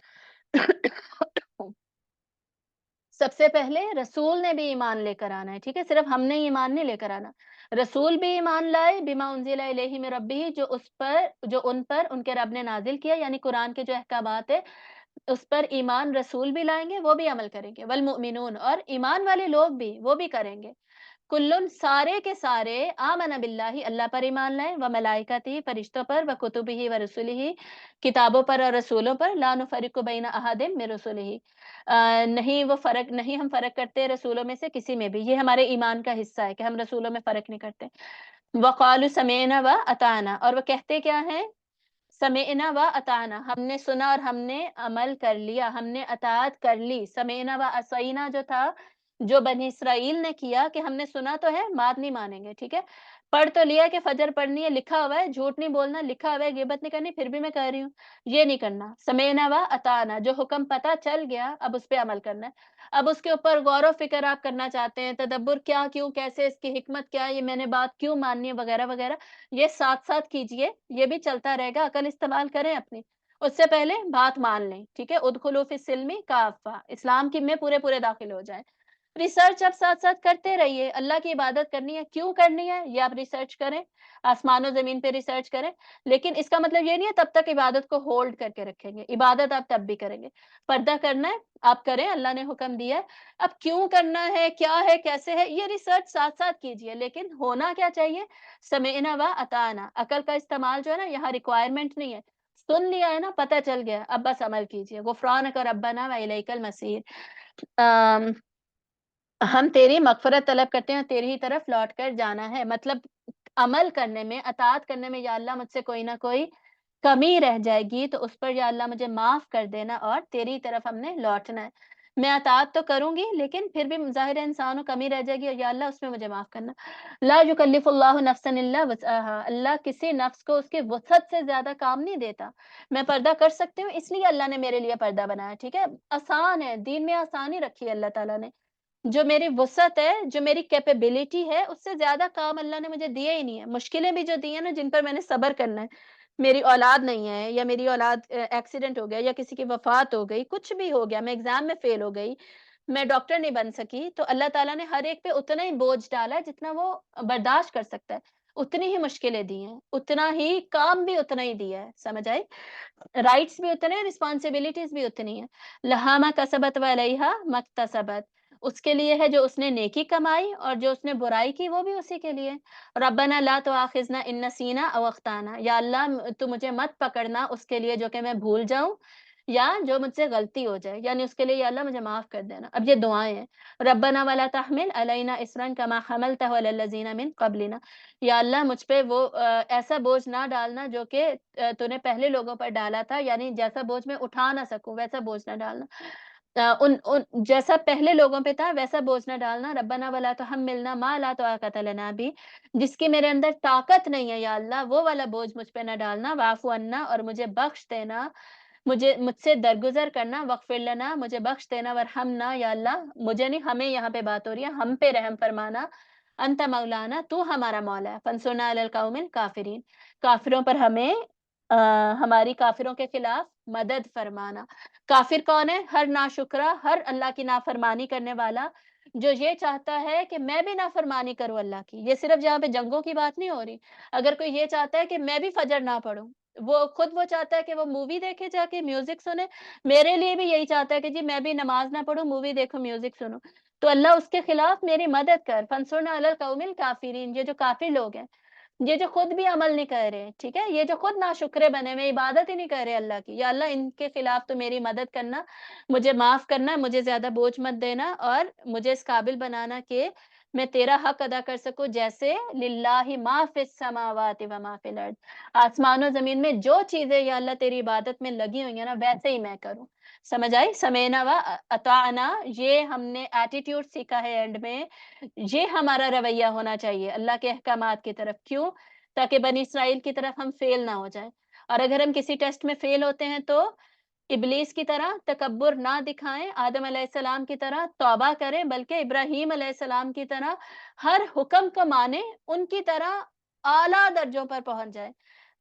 سب سے پہلے رسول نے بھی ایمان لے کر آنا ہے، ٹھیک ہے؟ صرف ہم نے ایمان نہیں لے کر آنا، رسول بھی ایمان لائے بما انزل الیہ من ربہ، جو ان پر ان کے رب نے نازل کیا، یعنی قرآن کے جو احکامات ہے اس پر ایمان رسول بھی لائیں گے، وہ بھی عمل کریں گے، والمؤمنون، اور ایمان والے لوگ بھی وہ بھی کریں گے، کلن سارے کے سارے آمن باللہ اللہ پر ایمان لائیں، و ملائکتہ فرشتوں پر، و کتبہ و رسلہ کتابوں پر اور رسولوں پر، لا نفرق بین احد من رسلہ نہیں ہم فرق کرتے رسولوں میں سے کسی میں بھی، یہ ہمارے ایمان کا حصہ ہے کہ ہم رسولوں میں فرق نہیں کرتے، وقالوا سمعنا و اطعنا، اور وہ کہتے کیا ہیں؟ سمعنا و اطعنا، ہم نے سنا اور ہم نے عمل کر لیا، ہم نے اطاعت کر لی، سمعنا و عصینا جو تھا، جو بنی اسرائیل نے کیا کہ ہم نے سنا تو ہے، بات نہیں مانیں گے، ٹھیک ہے؟ پڑھ تو لیا کہ فجر پڑھنی ہے، لکھا ہوا ہے، جھوٹ نہیں بولنا لکھا ہوا ہے، غیبت نہیں کرنی پھر بھی میں کہہ رہی ہوں، یہ نہیں کرنا، سمعنا و اطعنا، جو حکم پتہ چل گیا اب اس پہ عمل کرنا ہے، اب اس کے اوپر غور و فکر آپ کرنا چاہتے ہیں، تدبر کیا کیوں کیسے، اس کی حکمت کیا ہے، یہ میں نے بات کیوں ماننی ہے وغیرہ وغیرہ، یہ ساتھ ساتھ کیجئے، یہ بھی چلتا رہے گا، عقل استعمال کریں اپنی، اس سے پہلے بات مان لیں، ٹھیک ہے؟ ادخلوا فی السلم کافہ، اسلام کی میں پورے پورے داخل ہو جائیں، ریسرچ اب ساتھ ساتھ کرتے رہیے، اللہ کی عبادت کرنی ہے، کیوں کرنی ہے یہ آپ ریسرچ کریں، آسمان و زمین پہ ریسرچ کریں، لیکن اس کا مطلب یہ نہیں ہے تب تک عبادت کو ہولڈ کر کے رکھیں گے، عبادت آپ تب بھی کریں گے، پردہ کرنا ہے آپ کریں، اللہ نے حکم دیا ہے، اب کیوں کرنا ہے کیسے ہے، یہ ریسرچ ساتھ ساتھ کیجئے، لیکن ہونا کیا چاہیے؟ سمعنا و اطعنا، عقل کا استعمال جو ہے نا یہاں ریکوائرمنٹ نہیں ہے، سن لیا ہے نا، پتہ چل گیا، اب بس عمل کیجئے، غفرانک ربنا و الیک المصیر، ہم تیری مغفرت طلب کرتے ہیں، تیری ہی طرف لوٹ کر جانا ہے، مطلب عمل کرنے میں، اطاعت کرنے میں، یا اللہ مجھ سے کوئی نہ کوئی کمی رہ جائے گی تو اس پر یا اللہ مجھے معاف کر دینا، اور تیری طرف ہم نے لوٹنا ہے، میں اطاعت تو کروں گی لیکن پھر بھی ظاہر ہے انسان کو کمی رہ جائے گی، اور یا اللہ اس میں مجھے معاف کرنا، لا یکلف اللہ نفسا الا وسعها، اللہ کسی نفس کو اس کی وسعت سے زیادہ کام نہیں دیتا، میں پردہ کر سکتی ہوں اس لیے اللہ نے میرے لیے پردہ بنایا، ٹھیک ہے؟ آسان ہے، دین میں آسانی رکھی ہے اللہ تعالیٰ نے، جو میری وسعت ہے، جو میری کیپیبلٹی ہے، اس سے زیادہ کام اللہ نے مجھے دیے ہی نہیں ہے، مشکلیں بھی جو دی ہیں نا جن پر میں نے صبر کرنا ہے، میری اولاد نہیں ہے، یا میری اولاد ایکسیڈنٹ ہو گیا، یا کسی کی وفات ہو گئی، کچھ بھی ہو گیا، میں ایگزام میں فیل ہو گئی، میں ڈاکٹر نہیں بن سکی، تو اللہ تعالیٰ نے ہر ایک پہ اتنا ہی بوجھ ڈالا ہے جتنا وہ برداشت کر سکتا ہے، اتنی ہی مشکلیں دی ہیں، اتنا ہی کام بھی اتنا ہی دیا ہے، سمجھ آئی؟ رائٹس بھی اتنے ہیں، رسپانسبلٹیز بھی اتنی ہیں، لہا ما کسبت و علیہا ما اکتسبت، اس کے لیے ہے جو اس نے نیکی کمائی، اور جو اس نے برائی کی وہ بھی اسی کے لیے، ربنا لا تؤاخذنا ان نسینا او اخطانا، یا اللہ تو مجھے مت پکڑنا اس کے لیے جو کہ میں بھول جاؤں یا جو مجھ سے غلطی ہو جائے، یعنی اس کے لیے یا اللہ مجھے معاف کر دینا، اب یہ دعائیں ہیں، ربنا ولا تحمل علینا اصرا کما حملته علی الذین من قبلنا، یا اللہ مجھ پہ وہ ایسا بوجھ نہ ڈالنا جو کہ تو نے پہلے لوگوں پر ڈالا تھا، یعنی جیسا بوجھ میں اٹھا نہ سکوں ویسا بوجھ نہ ڈالنا، ان جیسا پہلے لوگوں پہ تھا ویسا بوجھ نہ ڈالنا، ربنا ولا تحملنا ما لا طاقت لنا بھی، جس کی میرے اندر طاقت نہیں ہے یا اللہ وہ والا بوجھ مجھ پہ نہ ڈالنا، واعف عنا، اور مجھے بخش دینا، مجھ سے درگزر کرنا، واغفر لنا، مجھے بخش دینا، ورحمنا، یا اللہ مجھے نہیں ہمیں یہاں پہ بات ہو رہی ہے، ہم پہ رحم فرمانا، انت مولانا، تو ہمارا مولا ہے، فانصرنا علی القوم الکافرین، کافروں پر ہمیں ہماری کافروں کے خلاف مدد فرمانا، کافر کون ہے؟ ہر ناشکرا، ہر اللہ کی نافرمانی کرنے والا، جو یہ چاہتا ہے کہ میں بھی نافرمانی کروں اللہ کی، یہ صرف جہاں پہ جنگوں کی بات نہیں ہو رہی، اگر کوئی یہ چاہتا ہے کہ میں بھی فجر نہ پڑھوں، وہ چاہتا ہے کہ وہ مووی دیکھے جا کے میوزک سنے، میرے لیے بھی یہی چاہتا ہے کہ جی میں بھی نماز نہ پڑھوں، مووی دیکھو، میوزک سنو، تو اللہ اس کے خلاف میری مدد کر، فانصرنا علی القوم الکافرین، یہ جو کافر لوگ ہیں، یہ جو خود بھی عمل نہیں کر رہے، ٹھیک ہے، یہ جو خود ناشکرے بنے ہوئے عبادت ہی نہیں کر رہے اللہ کی، یا اللہ ان کے خلاف تو میری مدد کرنا، مجھے معاف کرنا، مجھے زیادہ بوجھ مت دینا، اور مجھے اس قابل بنانا کہ میں تیرا حق ادا کر سکوں، جیسے للہ ما فی السماوات و ما فی الارض، آسمان و زمین میں جو چیزیں یا اللہ تیری عبادت میں لگی ہوئی ہیں نا ویسے ہی میں کروں، سمجھ آئی؟ سمینا و اطاعنا، یہ ہم نے ایٹیٹیوڈ سیکھا ہے اینڈ میں، یہ ہمارا رویہ ہونا چاہیے اللہ کے احکامات کی طرف، کیوں؟ تاکہ بنی اسرائیل کی طرف ہم فیل نہ ہو جائیں، اور اگر ہم کسی ٹیسٹ میں فیل ہوتے ہیں تو ابلیس کی طرح تکبر نہ دکھائیں، آدم علیہ السلام کی طرح توبہ کریں، بلکہ ابراہیم علیہ السلام کی طرح ہر حکم کو مانیں، ان کی طرح اعلیٰ درجوں پر پہنچ جائیں،